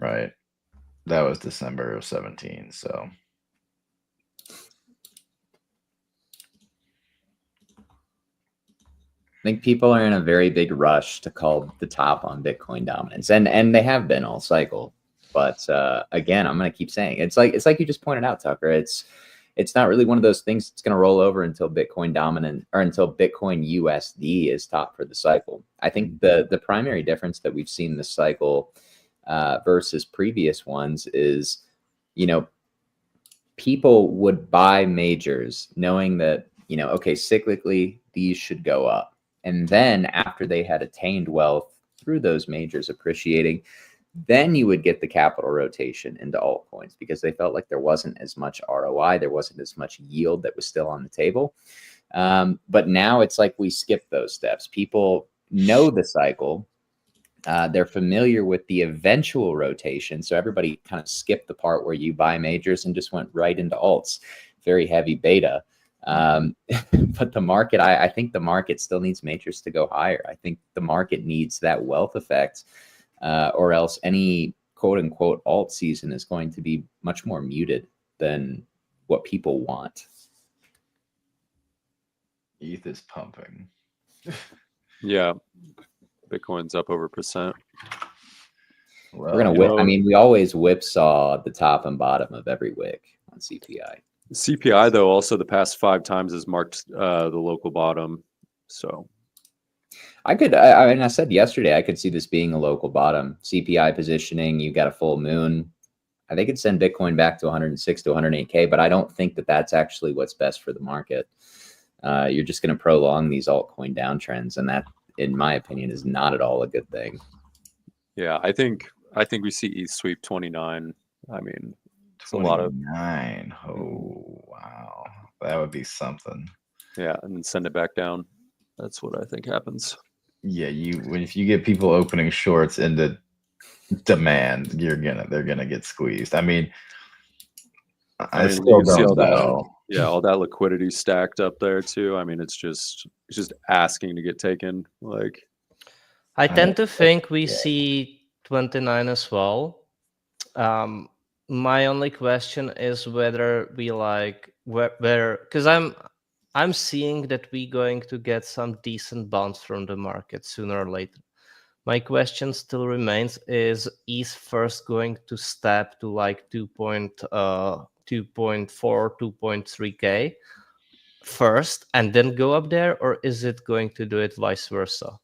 Right? That was December of 17, so. I think people are in a very big rush to call the top on Bitcoin dominance, and they have been all cycle. But again, I'm going to keep saying it's like you just pointed out, Tucker. It's not really one of those things that's going to roll over until Bitcoin dominant or until Bitcoin USD is top for the cycle. I think the primary difference that we've seen this cycle versus previous ones is, people would buy majors knowing that, okay, cyclically these should go up. And then after they had attained wealth through those majors appreciating, then you would get the capital rotation into altcoins because they felt like there wasn't as much ROI, there wasn't as much yield that was still on the table. But now it's like we skipped those steps. People know the cycle. They're familiar with the eventual rotation. So everybody kind of skipped the part where you buy majors and just went right into alts. Very heavy beta. But the market, I think the market still needs majors to go higher. I think the market needs that wealth effect, or else any quote unquote alt season is going to be much more muted than what people want. ETH is pumping. Yeah. Bitcoin's up over %. Well, We're gonna whip. I mean, we always whipsaw the top and bottom of every wick on CPI. CPI, though, also the past 5 times has marked the local bottom. So I said yesterday, I could see this being a local bottom. CPI positioning, you got a full moon. I think it'd send Bitcoin back to 106 to 108K, but I don't think that that's actually what's best for the market. You're just going to prolong these altcoin downtrends, and that, in my opinion, is not at all a good thing. Yeah, I think we see ETH sweep 29. I mean, it's 29. a lot of 9. Oh, wow. That would be something. Yeah, and then send it back down. That's what I think happens. Yeah, if you get people opening shorts into demand, they're gonna get squeezed. I mean, I still don't know. All that liquidity stacked up there too. I mean, it's just asking to get taken. Like, I tend to think we see 29 as well. My only question is whether we because I'm seeing that we're going to get some decent bounce from the market sooner or later. My question still remains: is ETH first going to step to like 2.4, 2.3K first, and then go up there, or is it going to do it vice versa?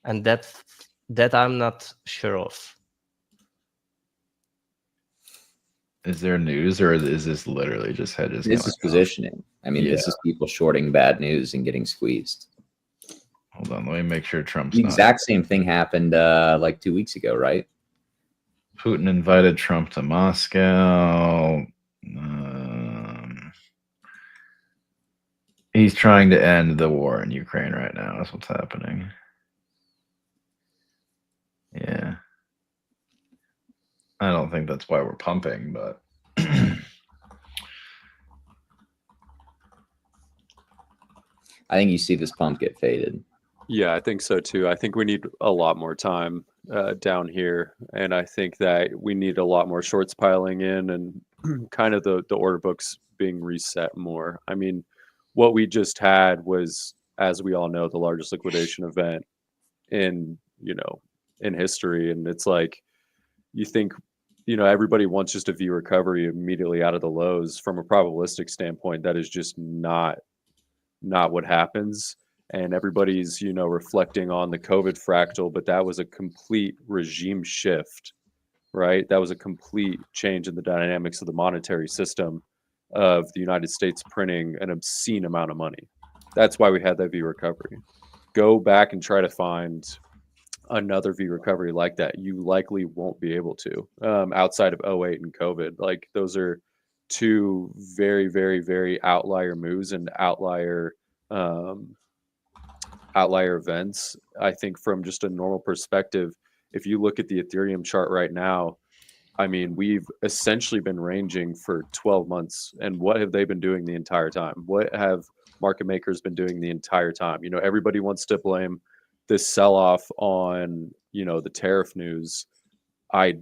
And that That I'm not sure of. Is there news, or is this literally just hedges? This is positioning. I mean, this Yeah. is people shorting bad news and getting squeezed. Hold on, let me make sure Trump's The not. exact same thing happened like 2 weeks ago, right? Putin invited Trump to Moscow. He's trying to end the war in Ukraine right now. That's what's happening. Yeah. I don't think that's why we're pumping, but I think you see this pump get faded. Yeah, I think so too. I think we need a lot more time down here, and I think that we need a lot more shorts piling in and kind of the order books being reset more. I mean, what we just had was, as we all know, the largest liquidation event in in history, and it's like you think everybody wants just a V recovery immediately out of the lows. From a probabilistic standpoint, that is just not what happens. And everybody's reflecting on the COVID fractal, but that was a complete regime shift, right? That was a complete change in the dynamics of the monetary system of the United States printing an obscene amount of money. That's why we had that V recovery. Go back and try to find another V recovery like that. You likely won't be able to, outside of 08 and COVID. Like, those are two very, very, very outlier moves and outlier events. I think from just a normal perspective, if you look at the Ethereum chart right now, I mean, we've essentially been ranging for 12 months. And what have they been doing the entire time? What have market makers been doing the entire time? Everybody wants to blame this sell-off on, the tariff news. I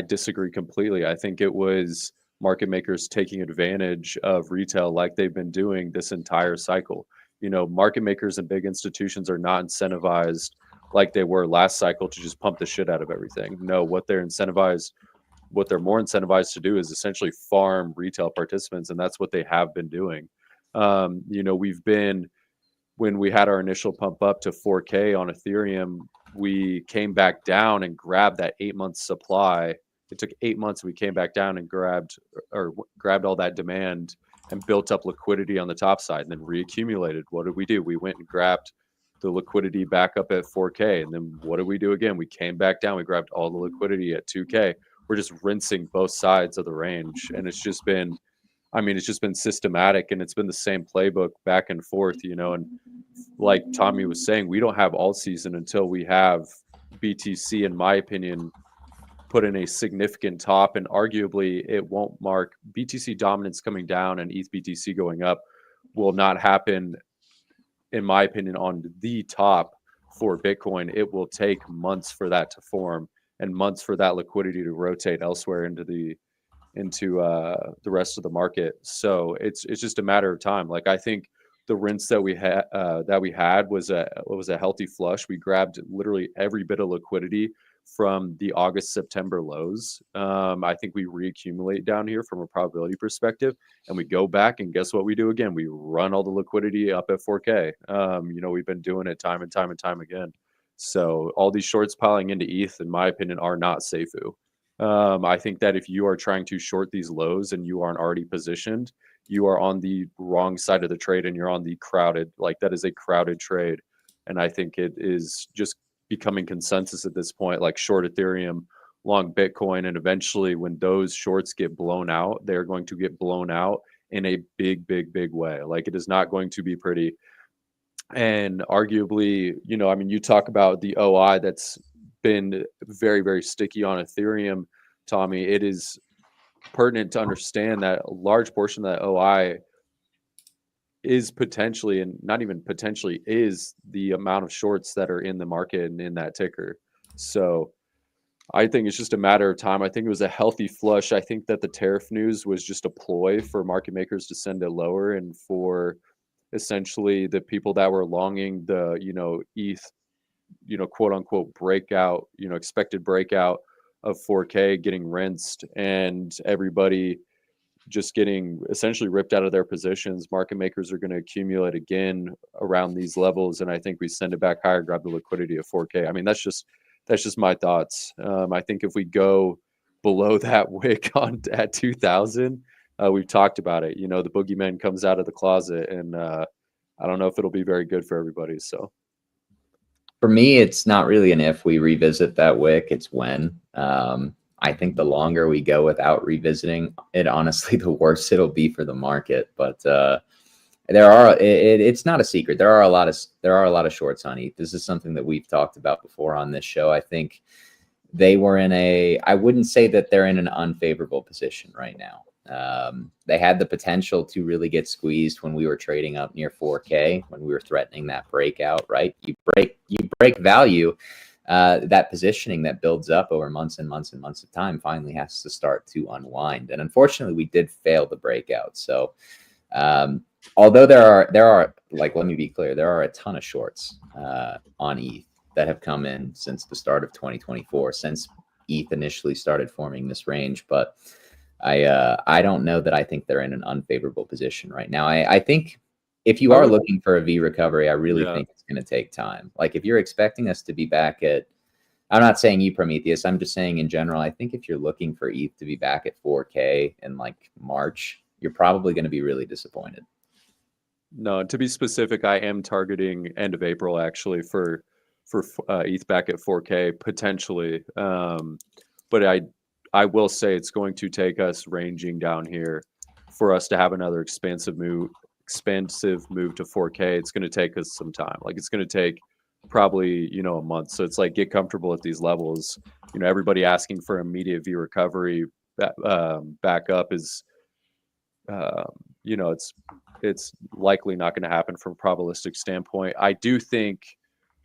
disagree completely. I think it was market makers taking advantage of retail like they've been doing this entire cycle. Market makers and big institutions are not incentivized like they were last cycle to just pump the shit out of everything. No, what they're more incentivized to do is essentially farm retail participants, and that's what they have been doing. When we had our initial pump up to 4K on Ethereum, we came back down and grabbed that 8 month supply. It took 8 months. We came back down and grabbed all that demand and built up liquidity on the top side, and then reaccumulated. What did we do? We went and grabbed the liquidity back up at 4K. And then what did we do again? We came back down. We grabbed all the liquidity at 2K. We're just rinsing both sides of the range. And it's just been systematic, and it's been the same playbook back and forth, and like Tommy was saying, we don't have all season until we have BTC, in my opinion, put in a significant top, and arguably it won't mark BTC dominance coming down and ETH BTC going up will not happen, in my opinion, on the top for Bitcoin. It will take months for that to form and months for that liquidity to rotate elsewhere into the rest of the market. So it's just a matter of time. Like, I think the rinse that we had was a healthy flush. We grabbed literally every bit of liquidity from the August September lows. I think we reaccumulate down here from a probability perspective, and we go back, and guess what we do again? We run all the liquidity up at 4K. We've been doing it time and time and time again. So all these shorts piling into ETH, in my opinion, are not SAFU. I think that if you are trying to short these lows and you aren't already positioned, you are on the wrong side of the trade, and you're on the crowded, like, that is a crowded trade. And I think it is just becoming consensus at this point, like short Ethereum, long Bitcoin. And eventually when those shorts get blown out, they're going to get blown out in a big, big, big way. Like, it is not going to be pretty. And arguably, you talk about the OI that's been very, very sticky on Ethereum, Tommy. It is pertinent to understand that a large portion of that OI is potentially, and not even potentially, is the amount of shorts that are in the market and in that ticker. So I think it's just a matter of time. I think it was a healthy flush. I think that the tariff news was just a ploy for market makers to send it lower, and for essentially the people that were longing the ETH quote unquote breakout, expected breakout of 4K getting rinsed, and everybody just getting essentially ripped out of their positions. Market makers are going to accumulate again around these levels, and I think we send it back higher, grab the liquidity of 4K. I mean, that's just my thoughts. I think if we go below that wick at 2,000, we've talked about it. You know, the boogeyman comes out of the closet, and I don't know if it'll be very good for everybody. So for me, it's not really an if we revisit that wick, it's when. I think the longer we go without revisiting it, honestly, the worse it'll be for the market. But it's not a secret. There are a lot of shorts on ETH. This is something that we've talked about before on this show. I think they were I wouldn't say that they're in an unfavorable position right now. They had the potential to really get squeezed when we were trading up near 4K, when we were threatening that breakout, right? You break value, that positioning that builds up over months and months and months of time finally has to start to unwind. And unfortunately, we did fail the breakout. So although there are, like, let me be clear, there are a ton of shorts on ETH that have come in since the start of 2024, since ETH initially started forming this range. But I don't know that I think they're in an unfavorable position right now. I think if you are looking for a V recovery, I really think it's going to take time. Like, if you're expecting us to be back at, I'm not saying you, Prometheus, I'm just saying in general, I think if you're looking for ETH to be back at 4K in like March, you're probably going to be really disappointed. No, to be specific, I am targeting end of April actually for ETH back at 4K potentially. But I will say it's going to take us ranging down here for us to have another expansive move to 4K. It's going to take us some time. Like, it's going to take probably, you know, a month. So it's like, get comfortable at these levels. You know, everybody asking for immediate V recovery back up is, you know, it's likely not going to happen from a probabilistic standpoint. I do think,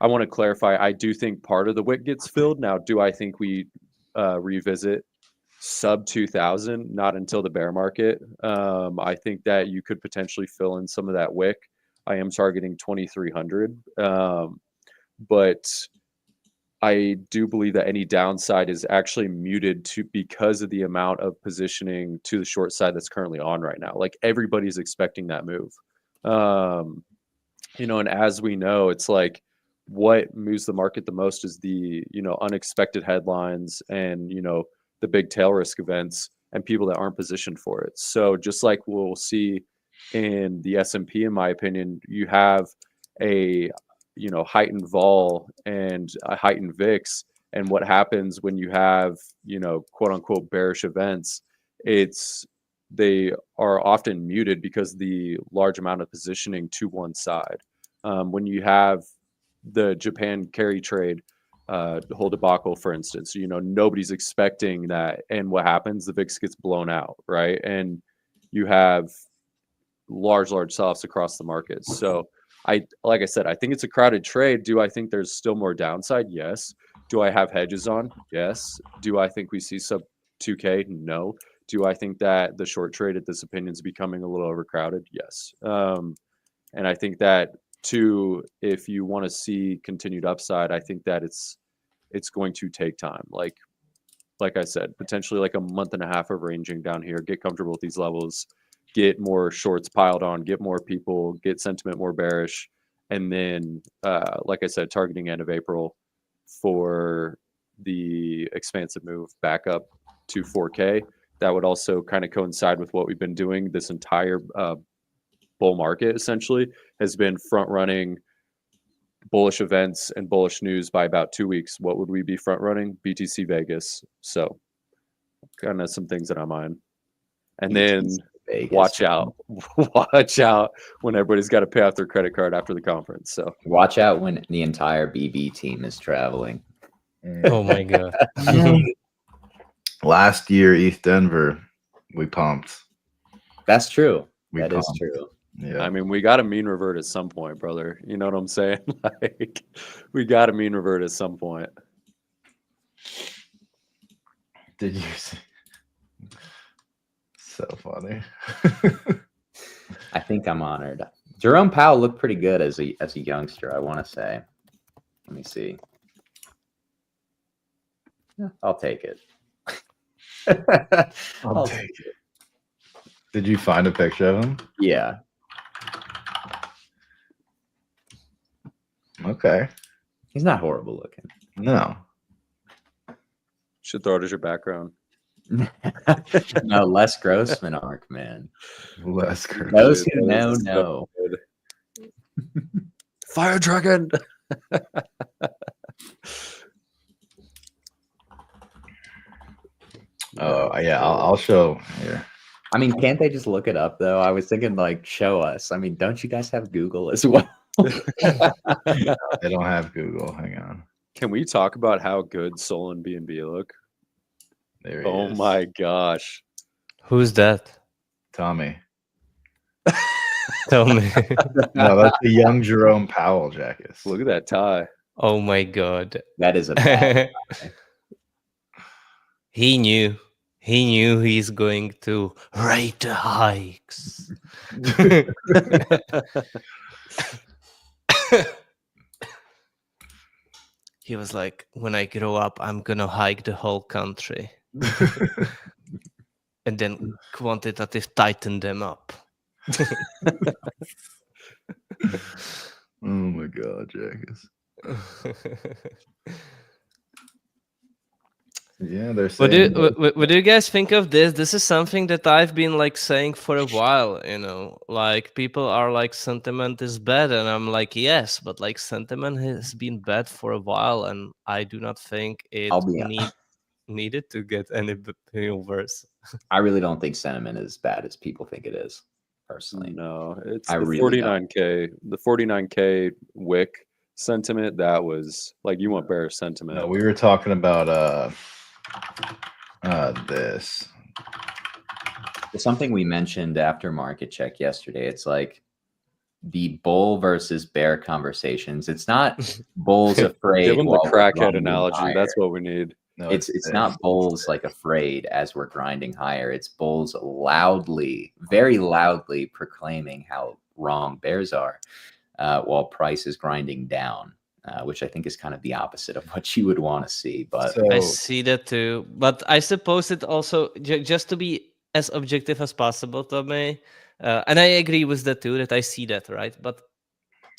I want to clarify, I do think part of the wick gets filled. Now, do I think we revisit sub 2,000? Not until the bear market. I think that you could potentially fill in some of that wick. I am targeting 2,300. But I do believe that any downside is actually muted because of the amount of positioning to the short side that's currently on right now. Like, everybody's expecting that move. You know, and as we know, it's like, what moves the market the most is the, you know, unexpected headlines and, you know, the big tail risk events and people that aren't positioned for it. So just like we'll see in the S&P, in my opinion, you have a, you know, heightened vol and a heightened VIX. And what happens when you have, you know, quote unquote bearish events, they are often muted because the large amount of positioning to one side. When you have the Japan carry trade, the whole debacle, for instance, you know, nobody's expecting that. And what happens? The VIX gets blown out, right? And you have large sell-offs across the market. So like I said, I think it's a crowded trade. Do I think there's still more downside? Yes. Do I have hedges on? Yes. Do I think we see sub 2K? No. Do I think that the short trade at this opinion is becoming a little overcrowded? Yes. And I think that too, if you want to see continued upside, I think that it's going to take time. Like I said, potentially like a month and a half of ranging down here, get comfortable with these levels, get more shorts piled on, get more people, get sentiment more bearish. And then, like I said, targeting end of April for the expansive move back up to 4K. That would also kind of coincide with what we've been doing. This entire bull market essentially has been front running bullish events and bullish news by about 2 weeks. What would we be front running? BTC Vegas. So kind of some things that I'm on. And then Vegas. watch out when everybody's got to pay off their credit card after the conference. So watch out when the entire BB team is traveling. Oh my god. Last year, East Denver, we pumped. That's true. We That pumped. is true. Yeah. I mean, we got to mean revert at some point, brother. You know what I'm saying? Like, we got to mean revert at some point. Did you see? So funny. I think I'm honored. Jerome Powell looked pretty good as a youngster, I want to say. Let me see. Yeah, I'll take it. I'll take it. Did you find a picture of him? Yeah. Okay. He's not horrible looking. No. Should throw it as your background. No, Les Grossman arc, man. Less curse. Those Dude, who that know is so know. good. Fire dragon. Oh yeah, I'll show here. I mean, can't they just look it up though? I was thinking like show us. I mean, don't you guys have Google as well? They don't have Google. Hang on. Can we talk about how good Sol and B&B look? There he Oh is. my gosh. Who's that? Tommy. Tell me. No, that's the young Jerome Powell jacket. Look at that tie. Oh my god. That is a bad. He knew he's going to rate the hikes. He was like, when I grow up, I'm gonna hike the whole country. And then quantitative tighten them up. Oh my god, jackets. Yeah, they're saying. What do you guys think of this? This is something that I've been like saying for a while, you know, like people are like sentiment is bad, and I'm like, yes, but like sentiment has been bad for a while, and I do not think it I'll be honest. needed to get any worse. I really don't think sentiment is as bad as people think it is. Personally, No, it's I the really 49K. The 49K wick sentiment, that was like, you want bearish sentiment. No, we were talking about this. Something we mentioned after market check yesterday. It's like the bull versus bear conversations. It's not bulls afraid. Give them the while we're crackhead grinding analogy. higher. That's what we need. No, It's not bulls like afraid as we're grinding higher. It's bulls loudly, very loudly proclaiming how wrong bears are, while price is grinding down, which I think is kind of the opposite of what you would want to see. But So, I see that too, but I suppose it also just to be as objective as possible, Tommy, and I agree with that too. That I see that, right? But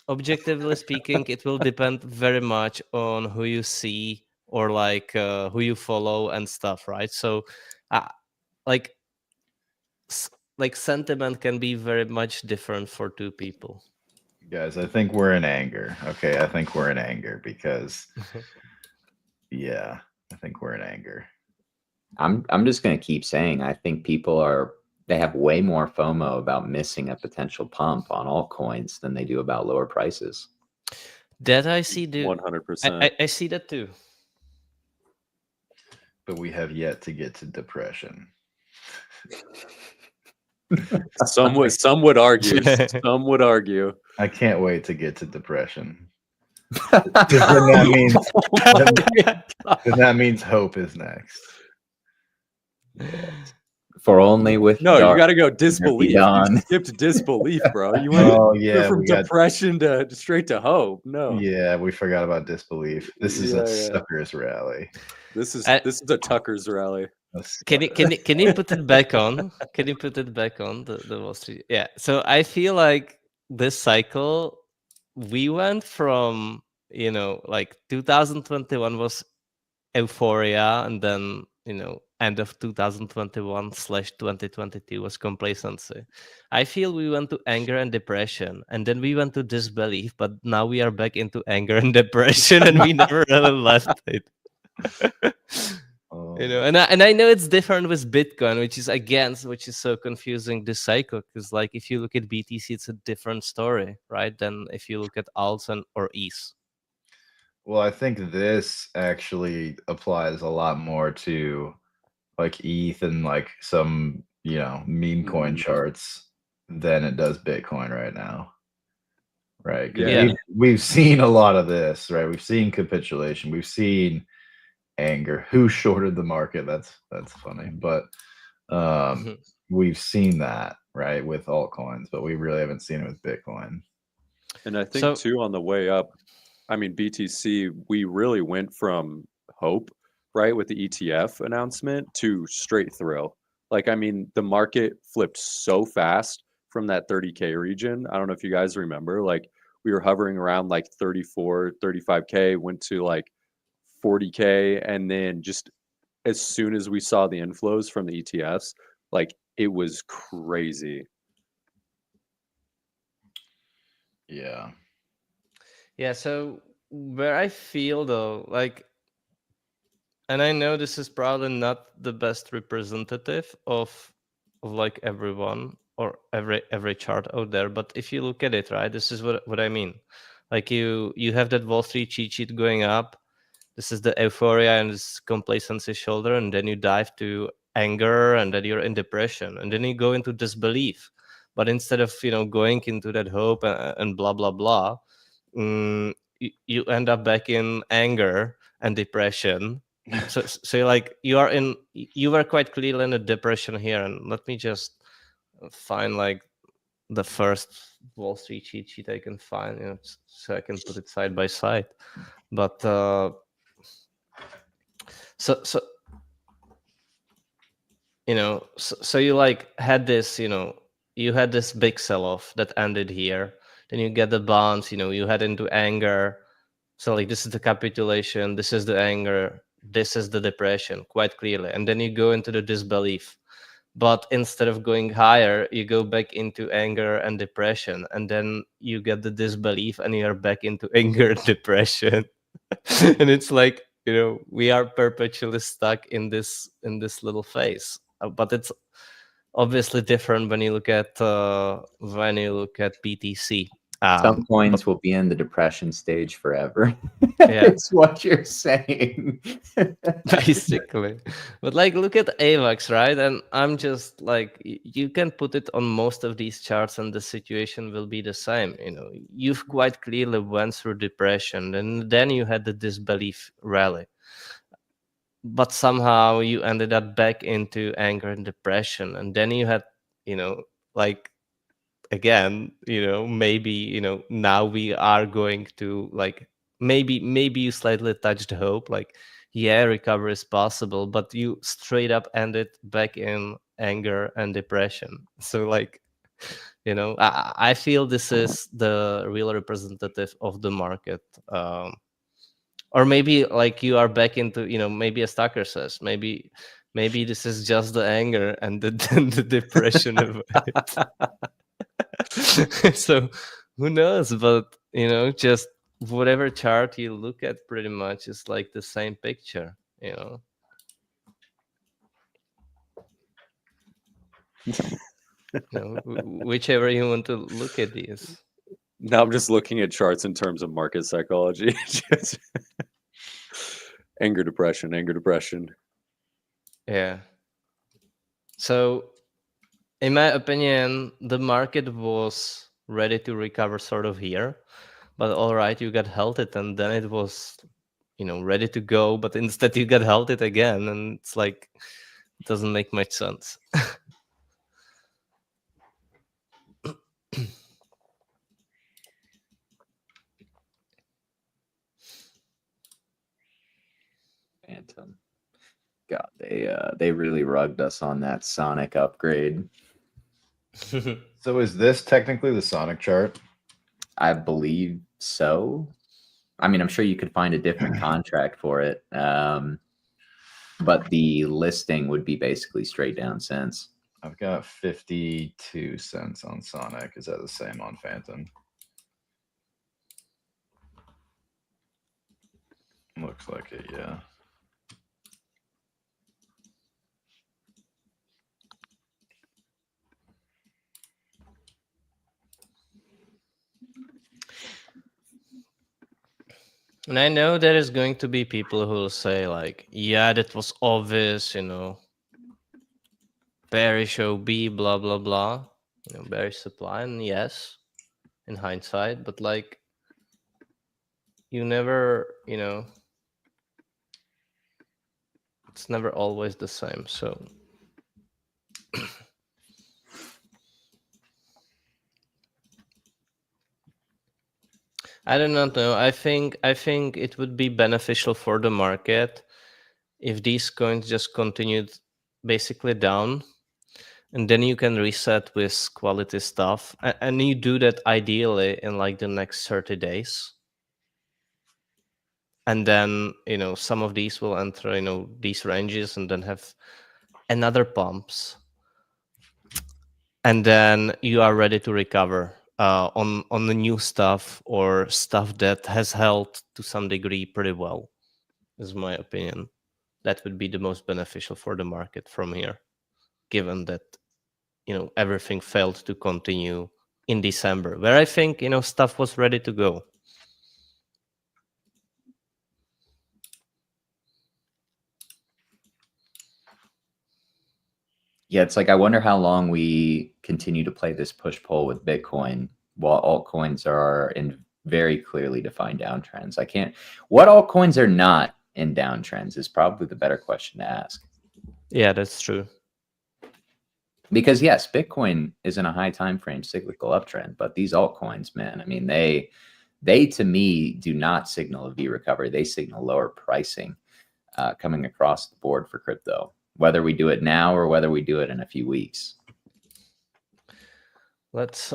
objectively speaking, it will depend very much on who you see or like who you follow and stuff, right? So, like sentiment can be very much different for two people. guys, I think we're in anger. Okay, I think we're in anger because, yeah, I think we're in anger. I'm just gonna keep saying I think they have way more FOMO about missing a potential pump on altcoins than they do about lower prices. That I see, dude. 100%. I see that too. But we have yet to get to depression. Some would argue. Some would argue. I can't wait to get to depression. Then that means hope is next. For only with No, dark you got to go disbelief. dawn. You skipped disbelief, bro. You went Oh yeah, from we got, depression to straight to hope. No, yeah, we forgot about disbelief. This is a Yeah. suckers rally. this is a Tucker's rally. Can you put it back on? Can you put it back on the Wall Street? Yeah. So I feel like this cycle, we went from like 2021 was euphoria, and then end of 2021/2022 was complacency. I feel we went to anger and depression, and then we went to disbelief, but now we are back into anger and depression, and we never really left it. And I know it's different with Bitcoin, which is so confusing this cycle, because like if you look at BTC, it's a different story, right? Than if you look at alts or ETH. Well, I think this actually applies a lot more to like ETH and like some meme coin charts than it does Bitcoin right now. Right? 'Cause Yeah. We've seen a lot of this, right? We've seen capitulation. We've seen anger. Who shorted the market? That's funny. But we've seen that, right, with altcoins, but we really haven't seen it with Bitcoin. And I think too, on the way up, I mean, BTC, we really went from hope, right, with the ETF announcement to straight thrill. Like, I mean, the market flipped so fast from that 30K region. I don't know if you guys remember, like we were hovering around like 34, 35K, went to like 40K. And then just as soon as we saw the inflows from the ETFs, like it was crazy. Yeah. Yeah, so where I feel though, like, and I know this is probably not the best representative of like everyone or every chart out there, but if you look at it, right, this is what I mean. Like you have that Wall Street cheat sheet going up. This is the euphoria and this complacency shoulder, and then you dive to anger, and then you're in depression, and then you go into disbelief. But instead of going into that hope and blah blah blah, you end up back in anger and depression. So you're like you were quite clearly in a depression here, and let me just find like the first Wall Street cheat sheet I can find, so I can put it side by side. But so you like had this, you had this big sell-off that ended here. Then you get the bonds, you head into anger. So like this is the capitulation, this is the anger, this is the depression, quite clearly. And then you go into the disbelief. But instead of going higher, you go back into anger and depression. And then you get the disbelief and you're back into anger and depression. And it's like, we are perpetually stuck in this little phase. But it's obviously different when you look at BTC. Some coins will be in the depression stage forever. Yeah. It's what you're saying. Basically. But like, look at AVAX, right? And I'm just like, you can put it on most of these charts and the situation will be the same. You've quite clearly went through depression, and then you had the disbelief rally. But somehow you ended up back into anger and depression. And then you had, like, again, maybe, now we are going to like, maybe you slightly touched hope, like, yeah, recovery is possible, but you straight up ended back in anger and depression. So like, I feel this is the real representative of the market. Or maybe like you are back into, maybe as Tucker says, maybe this is just the anger and the depression of it. So who knows? But just whatever chart you look at, pretty much is like the same picture. Whichever you want to look at these. Now I'm just looking at charts in terms of market psychology. Anger, depression. Yeah. So, in my opinion, the market was ready to recover sort of here. But all right, you got held it, and then it was, ready to go. But instead, you got held it again, and it's like, it doesn't make much sense. Phantom. God, they really rugged us on that Sonic upgrade. So is this technically the Sonic chart? I believe so. I mean, I'm sure you could find a different contract for it, but the listing would be basically straight down cents. I've got 52 cents on Sonic. Is that the same on Phantom? Looks like it, yeah. And I know there is going to be people who will say like, yeah, that was obvious, bearish OB, blah, blah, blah, bearish supply. And yes, in hindsight, but like, you never, it's never always the same. So I do not know. I think it would be beneficial for the market if these coins just continued basically down And then you can reset with quality stuff, and you do that ideally in like the next 30 days. And then some of these will enter these ranges and then have another pumps, and then you are ready to recover on the new stuff or stuff that has held to some degree pretty well, is my opinion. That would be the most beneficial for the market from here, given that everything failed to continue in December, where I think stuff was ready to go. Yeah, it's like I wonder how long we continue to play this push-pull with Bitcoin while altcoins are in very clearly defined downtrends. What altcoins are not in downtrends is probably the better question to ask. Yeah, that's true. Because yes, Bitcoin is in a high time frame cyclical uptrend, but these altcoins, man, I mean, they to me do not signal a V recovery. They signal lower pricing coming across the board for crypto, whether we do it now or whether we do it in a few weeks. Let's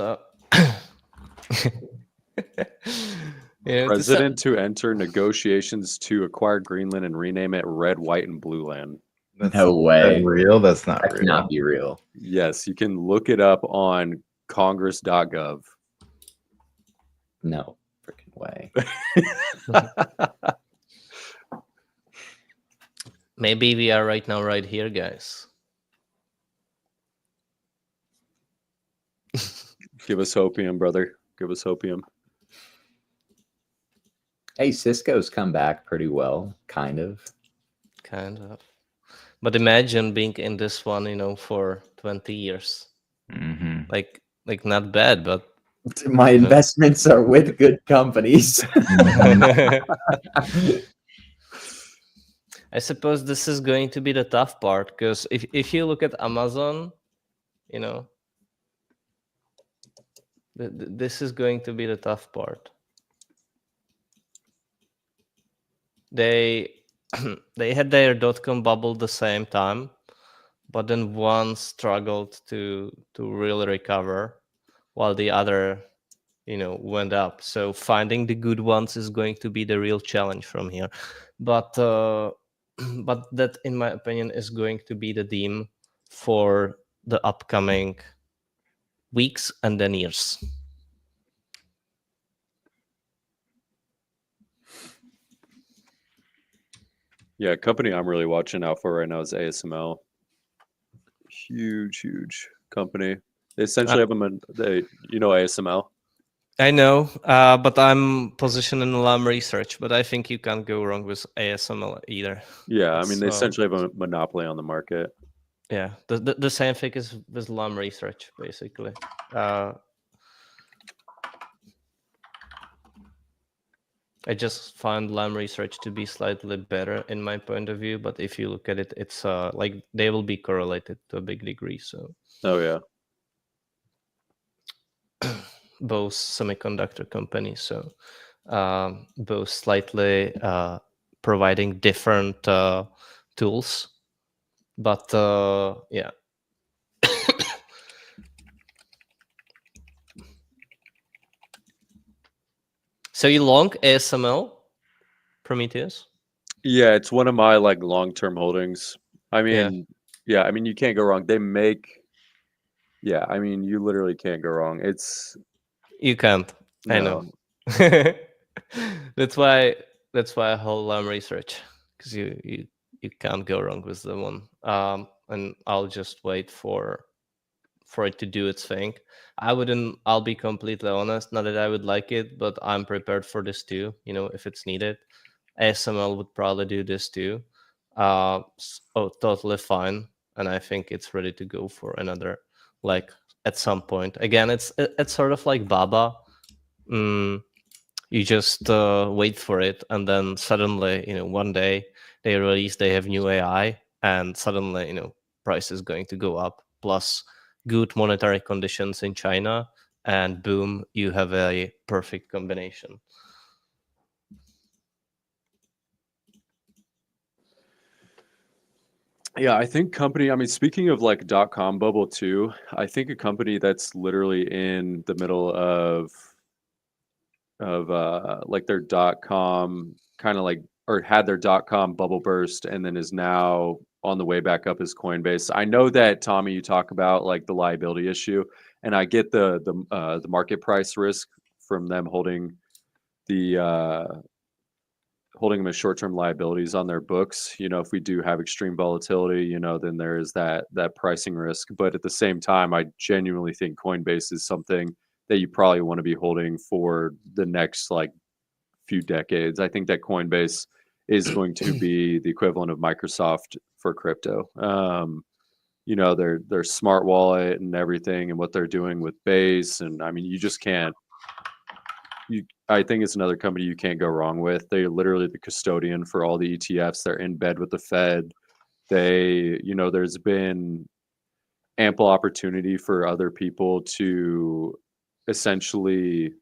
President to enter negotiations to acquire Greenland and rename it Red, White, and Blue Land. No way. That real? That's not That real. cannot be real. Yes, you can look it up on congress.gov. No freaking way. Maybe we are right now, right here, guys. Give us hopium, brother. Give us hopium. Hey, Cisco's come back pretty well, kind of. But imagine being in this one, for 20 years. Mm-hmm. Like not bad, but my investments are with good companies. I suppose this is going to be the tough part, because if you look at Amazon, this is going to be the tough part. They had their .com bubble the same time, but then one struggled to really recover while the other went up. So finding the good ones is going to be the real challenge from here. But that, in my opinion, is going to be the theme for the upcoming weeks and then years. Yeah, a company I'm really watching out for right now is ASML. Huge company. They essentially have them. ASML. I know, but I'm positioned in LAM research, but I think you can't go wrong with ASML either. Yeah, I mean, they essentially have a monopoly on the market. Yeah, the same thing is with LAM research, basically. I just find LAM research to be slightly better in my point of view, but if you look at it, it's like they will be correlated to a big degree. So. Oh yeah. Both semiconductor companies, so both slightly providing different tools, but yeah. So you long ASML, Prometheus? Yeah, it's one of my long-term holdings. I mean, yeah, I mean you can't go wrong. They make. Yeah, I mean you literally can't go wrong. You can't. No. I know. That's why I hold LAM research, because you can't go wrong with the one. And I'll just wait for it to do its thing. I'll be completely honest, not that I would like it, but I'm prepared for this too, if it's needed. ASML would probably do this too. Totally fine. And I think it's ready to go for another, at some point. Again, it's sort of like Baba. You just wait for it, and then suddenly, one day they have new AI, and suddenly, price is going to go up. Plus good monetary conditions in China, and boom, you have a perfect combination. Yeah, I think company, I mean, speaking of like .com bubble too, I think a company that's literally in the middle of like their .com kind of like, or had their .com bubble burst and then is now on the way back up is Coinbase. I know that Tommy, you talk about like the liability issue, and I get the market price risk from them the holding them as short-term liabilities on their books. You know, if we do have extreme volatility, you know, then there is that pricing risk. But at the same time, I genuinely think Coinbase is something that you probably want to be holding for the next like few decades. I think that Coinbase is going to be the equivalent of Microsoft for crypto. You know, their smart wallet and everything, and what they're doing with Base, and I mean, you just can't. I think it's another company you can't go wrong with. They're literally the custodian for all the ETFs. They're in bed with the Fed. They, you know, there's been ample opportunity for other people to essentially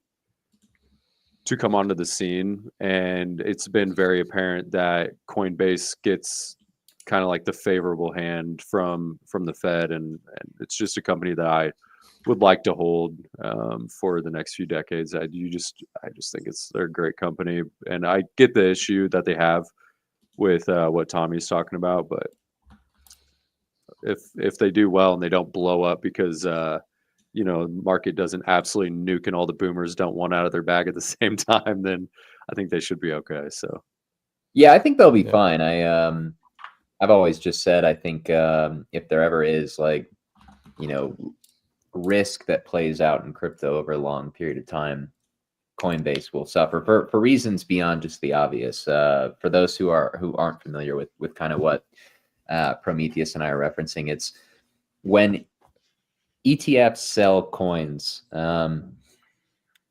to come onto the scene, and it's been very apparent that Coinbase gets kind of like the favorable hand from the Fed, and it's just a company that I would like to hold for the next few decades. I just think they're a great company, and I get the issue that they have with what Tommy's talking about, but if they do well and they don't blow up because you know, market doesn't absolutely nuke and all the boomers don't want out of their bag at the same time, then I think they should be okay. So Yeah, I think they'll be Yeah. fine. I've always just said I think if there ever is like, you know, risk that plays out in crypto over a long period of time, Coinbase will suffer for reasons beyond just the obvious. For those who aren't familiar with kind of what Prometheus and I are referencing, it's when ETFs sell coins.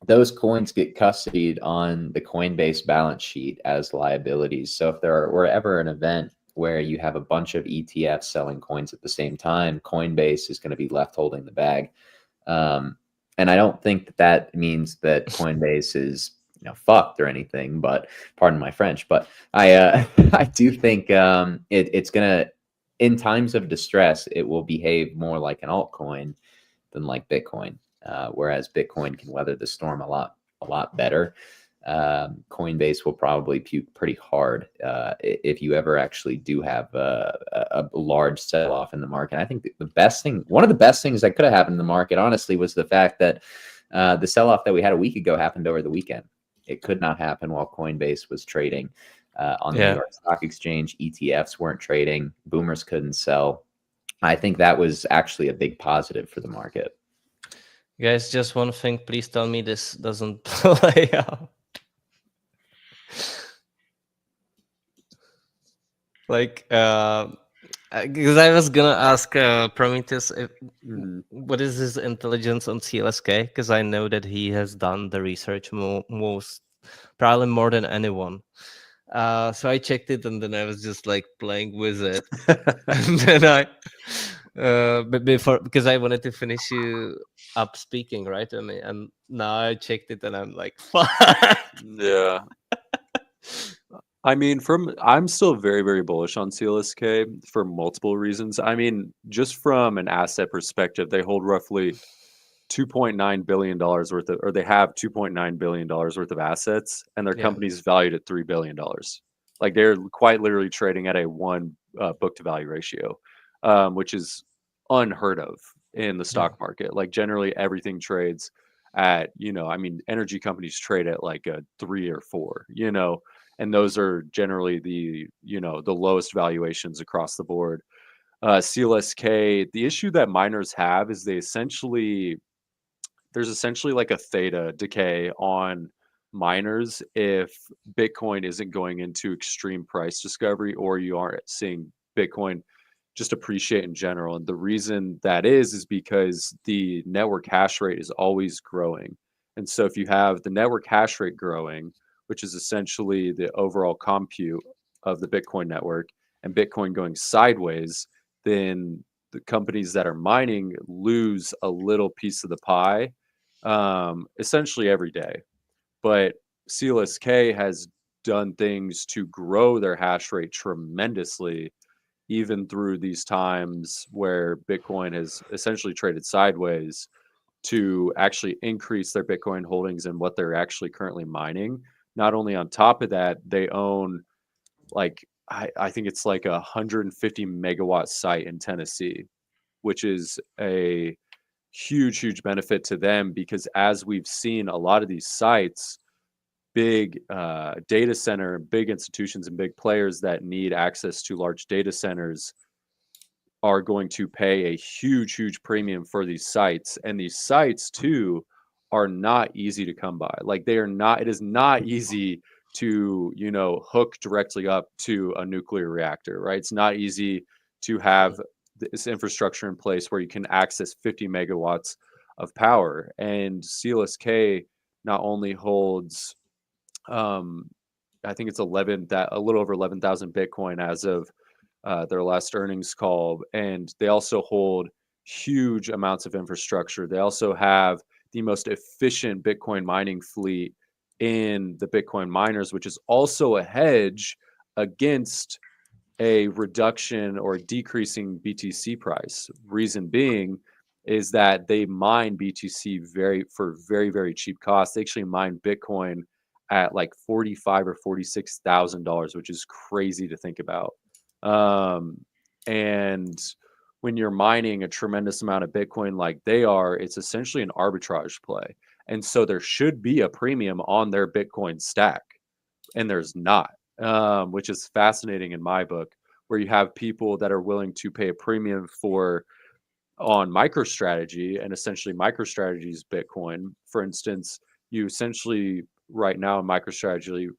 Those coins get custodied on the Coinbase balance sheet as liabilities. So if there were ever an event where you have a bunch of ETFs selling coins at the same time, Coinbase is going to be left holding the bag. And I don't think that means that Coinbase is, you know, fucked or anything, but pardon my French, but I I do think it's gonna, in times of distress, it will behave more like an altcoin than like Bitcoin. Whereas Bitcoin can weather the storm a lot better. Coinbase will probably puke pretty hard if you ever actually do have a large sell-off in the market. I think one of the best things that could have happened in the market, honestly, was the fact that the sell-off that we had a week ago happened over the weekend. It could not happen while Coinbase was trading on the New York Stock Exchange. ETFs weren't trading. Boomers couldn't sell. I think that was actually a big positive for the market. Guys, just one thing. Please tell me this doesn't play out. Like, because I was gonna ask Prometheus what is his intelligence on CLSK, because I know that he has done the research probably more than anyone. So I checked it, and then I was just like playing with it, and then but before, because I wanted to finish you up speaking, right? I mean, and now I checked it, and I'm like, fuck. yeah. I mean, I'm still very, very bullish on CLSK for multiple reasons. I mean, just from an asset perspective, they hold roughly $2.9 billion worth of, or they have $2.9 billion worth of assets, and their Yeah. company's valued at $3 billion. Like they're quite literally trading at a 1 book to value ratio, which is unheard of in the stock market. Like generally everything trades at, you know, I mean, energy companies trade at like a 3 or 4, you know, and those are generally the, you know, the lowest valuations across the board. CLSK, the issue that miners have is there's essentially like a theta decay on miners if Bitcoin isn't going into extreme price discovery, or you aren't seeing Bitcoin just appreciate in general. And the reason that is because the network hash rate is always growing. And so if you have the network hash rate growing, which is essentially the overall compute of the Bitcoin network, and Bitcoin going sideways, then the companies that are mining lose a little piece of the pie essentially every day. But CLSK has done things to grow their hash rate tremendously, even through these times where Bitcoin has essentially traded sideways, to actually increase their Bitcoin holdings and what they're actually currently mining. Not only on top of that, they own like I think it's like 150 megawatt site in Tennessee, which is a huge benefit to them, because as we've seen, a lot of these sites, big data center, big institutions and big players that need access to large data centers are going to pay a huge premium for these sites. And these sites too are not easy to come by. Like they are not, it is not easy to, you know, hook directly up to a nuclear reactor, right? It's not easy to have this infrastructure in place where you can access 50 megawatts of power. And CLSK not only holds, I think it's a little over 11,000 Bitcoin as of their last earnings call, and they also hold huge amounts of infrastructure. They also have the most efficient Bitcoin mining fleet in the Bitcoin miners, which is also a hedge against a reduction or decreasing BTC price. Reason being is that they mine BTC for very cheap costs. They actually mine Bitcoin at like $45,000 or $46,000, which is crazy to think about. And when you're mining a tremendous amount of Bitcoin like they are, it's essentially an arbitrage play. And so there should be a premium on their Bitcoin stack, and there's not, which is fascinating in my book, where you have people that are willing to pay a premium on MicroStrategy, and essentially MicroStrategy's Bitcoin. For instance, you essentially right now in MicroStrategy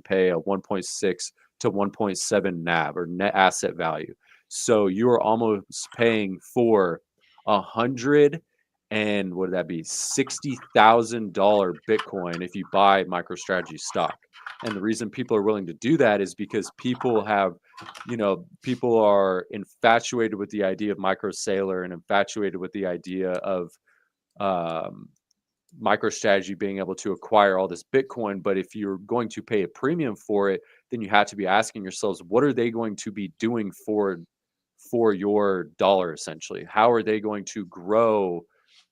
pay a 1.6 to 1.7 NAV, or net asset value. So you are almost paying for $160,000 Bitcoin if you buy MicroStrategy stock. And the reason people are willing to do that is because people are infatuated with the idea of microsailor and infatuated with the idea of MicroStrategy being able to acquire all this Bitcoin. But if you're going to pay a premium for it, then you have to be asking yourselves, what are they going to be doing for your dollar? Essentially, how are they going to grow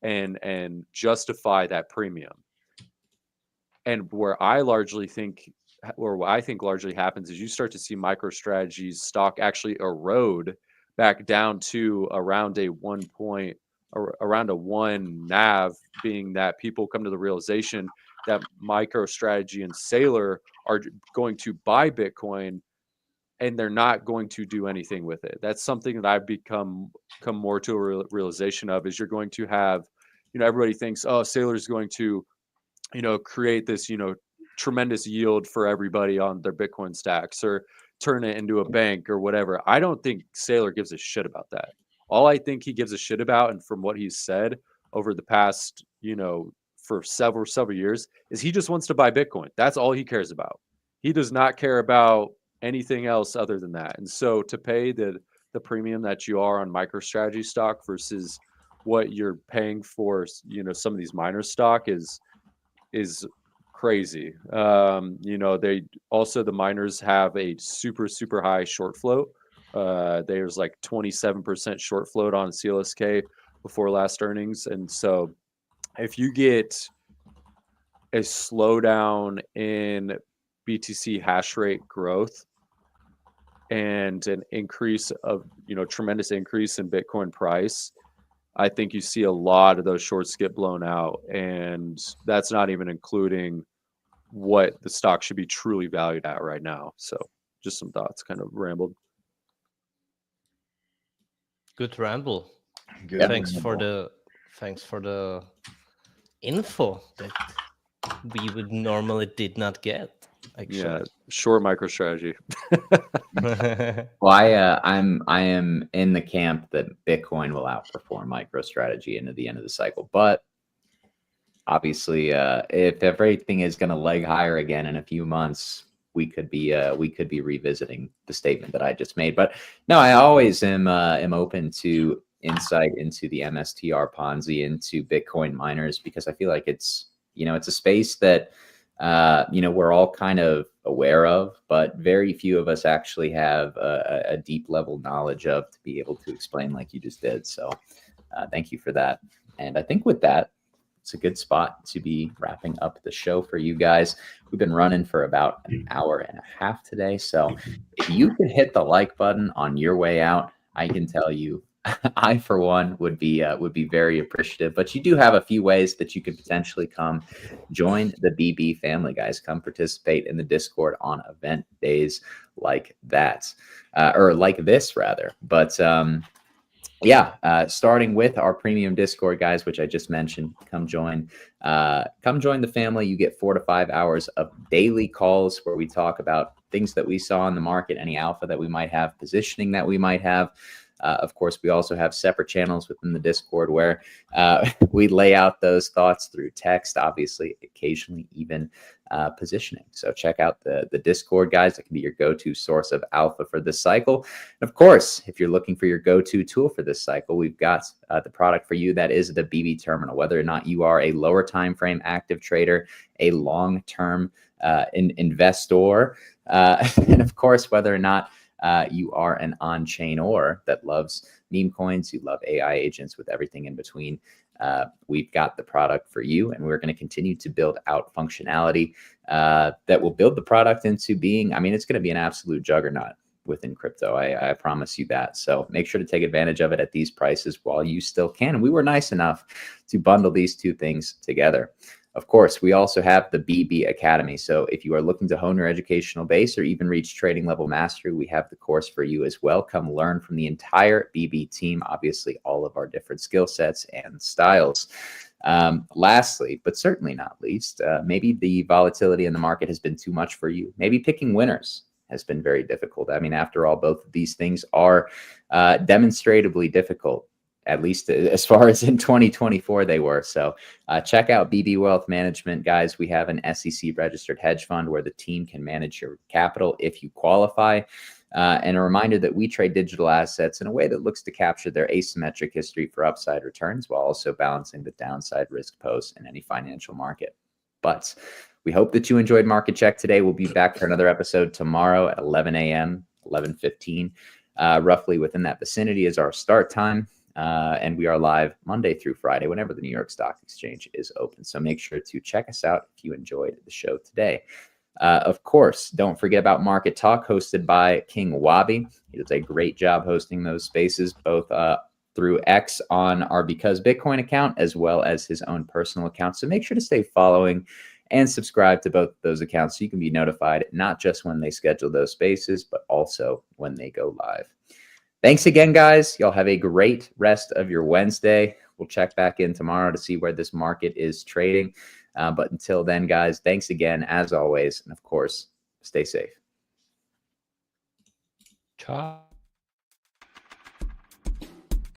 and justify that premium? And what I think largely happens is you start to see MicroStrategy's stock actually erode back down to around a 1 NAV, being that people come to the realization that MicroStrategy and Sailor are going to buy Bitcoin and they're not going to do anything with it. That's something that I've come more to a realization of, is you're going to have, everybody thinks, oh, Sailor is going to, create this, tremendous yield for everybody on their Bitcoin stacks, or turn it into a bank or whatever. I don't think Sailor gives a shit about that. All I think he gives a shit about, and from what he's said over the past, for several years, is he just wants to buy Bitcoin. That's all he cares about. He does not care about anything else other than that. And so to pay the premium that you are on MicroStrategy stock versus what you're paying for, some of these miner stock is crazy. They also, the miners have a super high short float. There's like 27% short float on CLSK before last earnings. And so if you get a slowdown in BTC hash rate growth and an increase of, tremendous increase in Bitcoin price, I think you see a lot of those shorts get blown out. And that's not even including what the stock should be truly valued at right now. So just some thoughts, kind of rambled. Good ramble. Good Thanks ramble. for the info that we would normally did not get. Actually. Yeah, short MicroStrategy. Well, I am in the camp that Bitcoin will outperform MicroStrategy into the end of the cycle, but obviously, if everything is going to leg higher again in a few months, we could be revisiting the statement that I just made. But no, I always am open to insight into the MSTR Ponzi, into Bitcoin miners, because I feel like it's a space that we're all kind of aware of, but very few of us actually have a deep level knowledge of to be able to explain like you just did. So thank you for that. And I think with that, it's a good spot to be wrapping up the show for you guys. We've been running for about an hour and a half today. So if you could hit the like button on your way out, I can tell you, I, for one, would be very appreciative. But you do have a few ways that you could potentially come join the BB family, guys. Come participate in the Discord on event days like that, or like this, rather. But starting with our premium Discord, guys, which I just mentioned, come join the family. You get 4 to 5 hours of daily calls where we talk about things that we saw in the market, any alpha that we might have, positioning that we might have. Of course, we also have separate channels within the Discord where we lay out those thoughts through text, obviously, occasionally even positioning. So check out the Discord, guys. That can be your go-to source of alpha for this cycle. And of course, if you're looking for your go-to tool for this cycle, we've got the product for you. That is the BB Terminal. Whether or not you are a lower time frame active trader, a long-term investor, and of course, whether or not you are an on-chain or that loves meme coins, you love AI agents with everything in between, we've got the product for you, and we're going to continue to build out functionality that will build the product into being, it's going to be an absolute juggernaut within crypto. I promise you that. So make sure to take advantage of it at these prices while you still can. And we were nice enough to bundle these two things together. Of course, we also have the BB Academy. So if you are looking to hone your educational base or even reach trading level mastery, we have the course for you as well. Come learn from the entire BB team, obviously all of our different skill sets and styles. Lastly, but certainly not least, maybe the volatility in the market has been too much for you. Maybe picking winners has been very difficult. After all, both of these things are demonstratively difficult, at least as far as in 2024 they were. So check out BB Wealth Management, guys. We have an SEC registered hedge fund where the team can manage your capital if you qualify. And a reminder that we trade digital assets in a way that looks to capture their asymmetric history for upside returns while also balancing the downside risk posed in any financial market. But we hope that you enjoyed Market Check today. We'll be back for another episode tomorrow at 11 a.m., 11:15, roughly within that vicinity is our start time. And we are live Monday through Friday whenever the New York Stock Exchange is open. So make sure to check us out if you enjoyed the show today. Of course, don't forget about Market Talk, hosted by King Wabi. He does a great job hosting those spaces, both through X on our Because Bitcoin account, as well as his own personal account. So make sure to stay following and subscribe to both of those accounts so you can be notified not just when they schedule those spaces, but also when they go live. Thanks again, guys. Y'all have a great rest of your Wednesday. We'll check back in tomorrow to see where this market is trading. But until then, guys, thanks again, as always. And of course, stay safe. Ciao.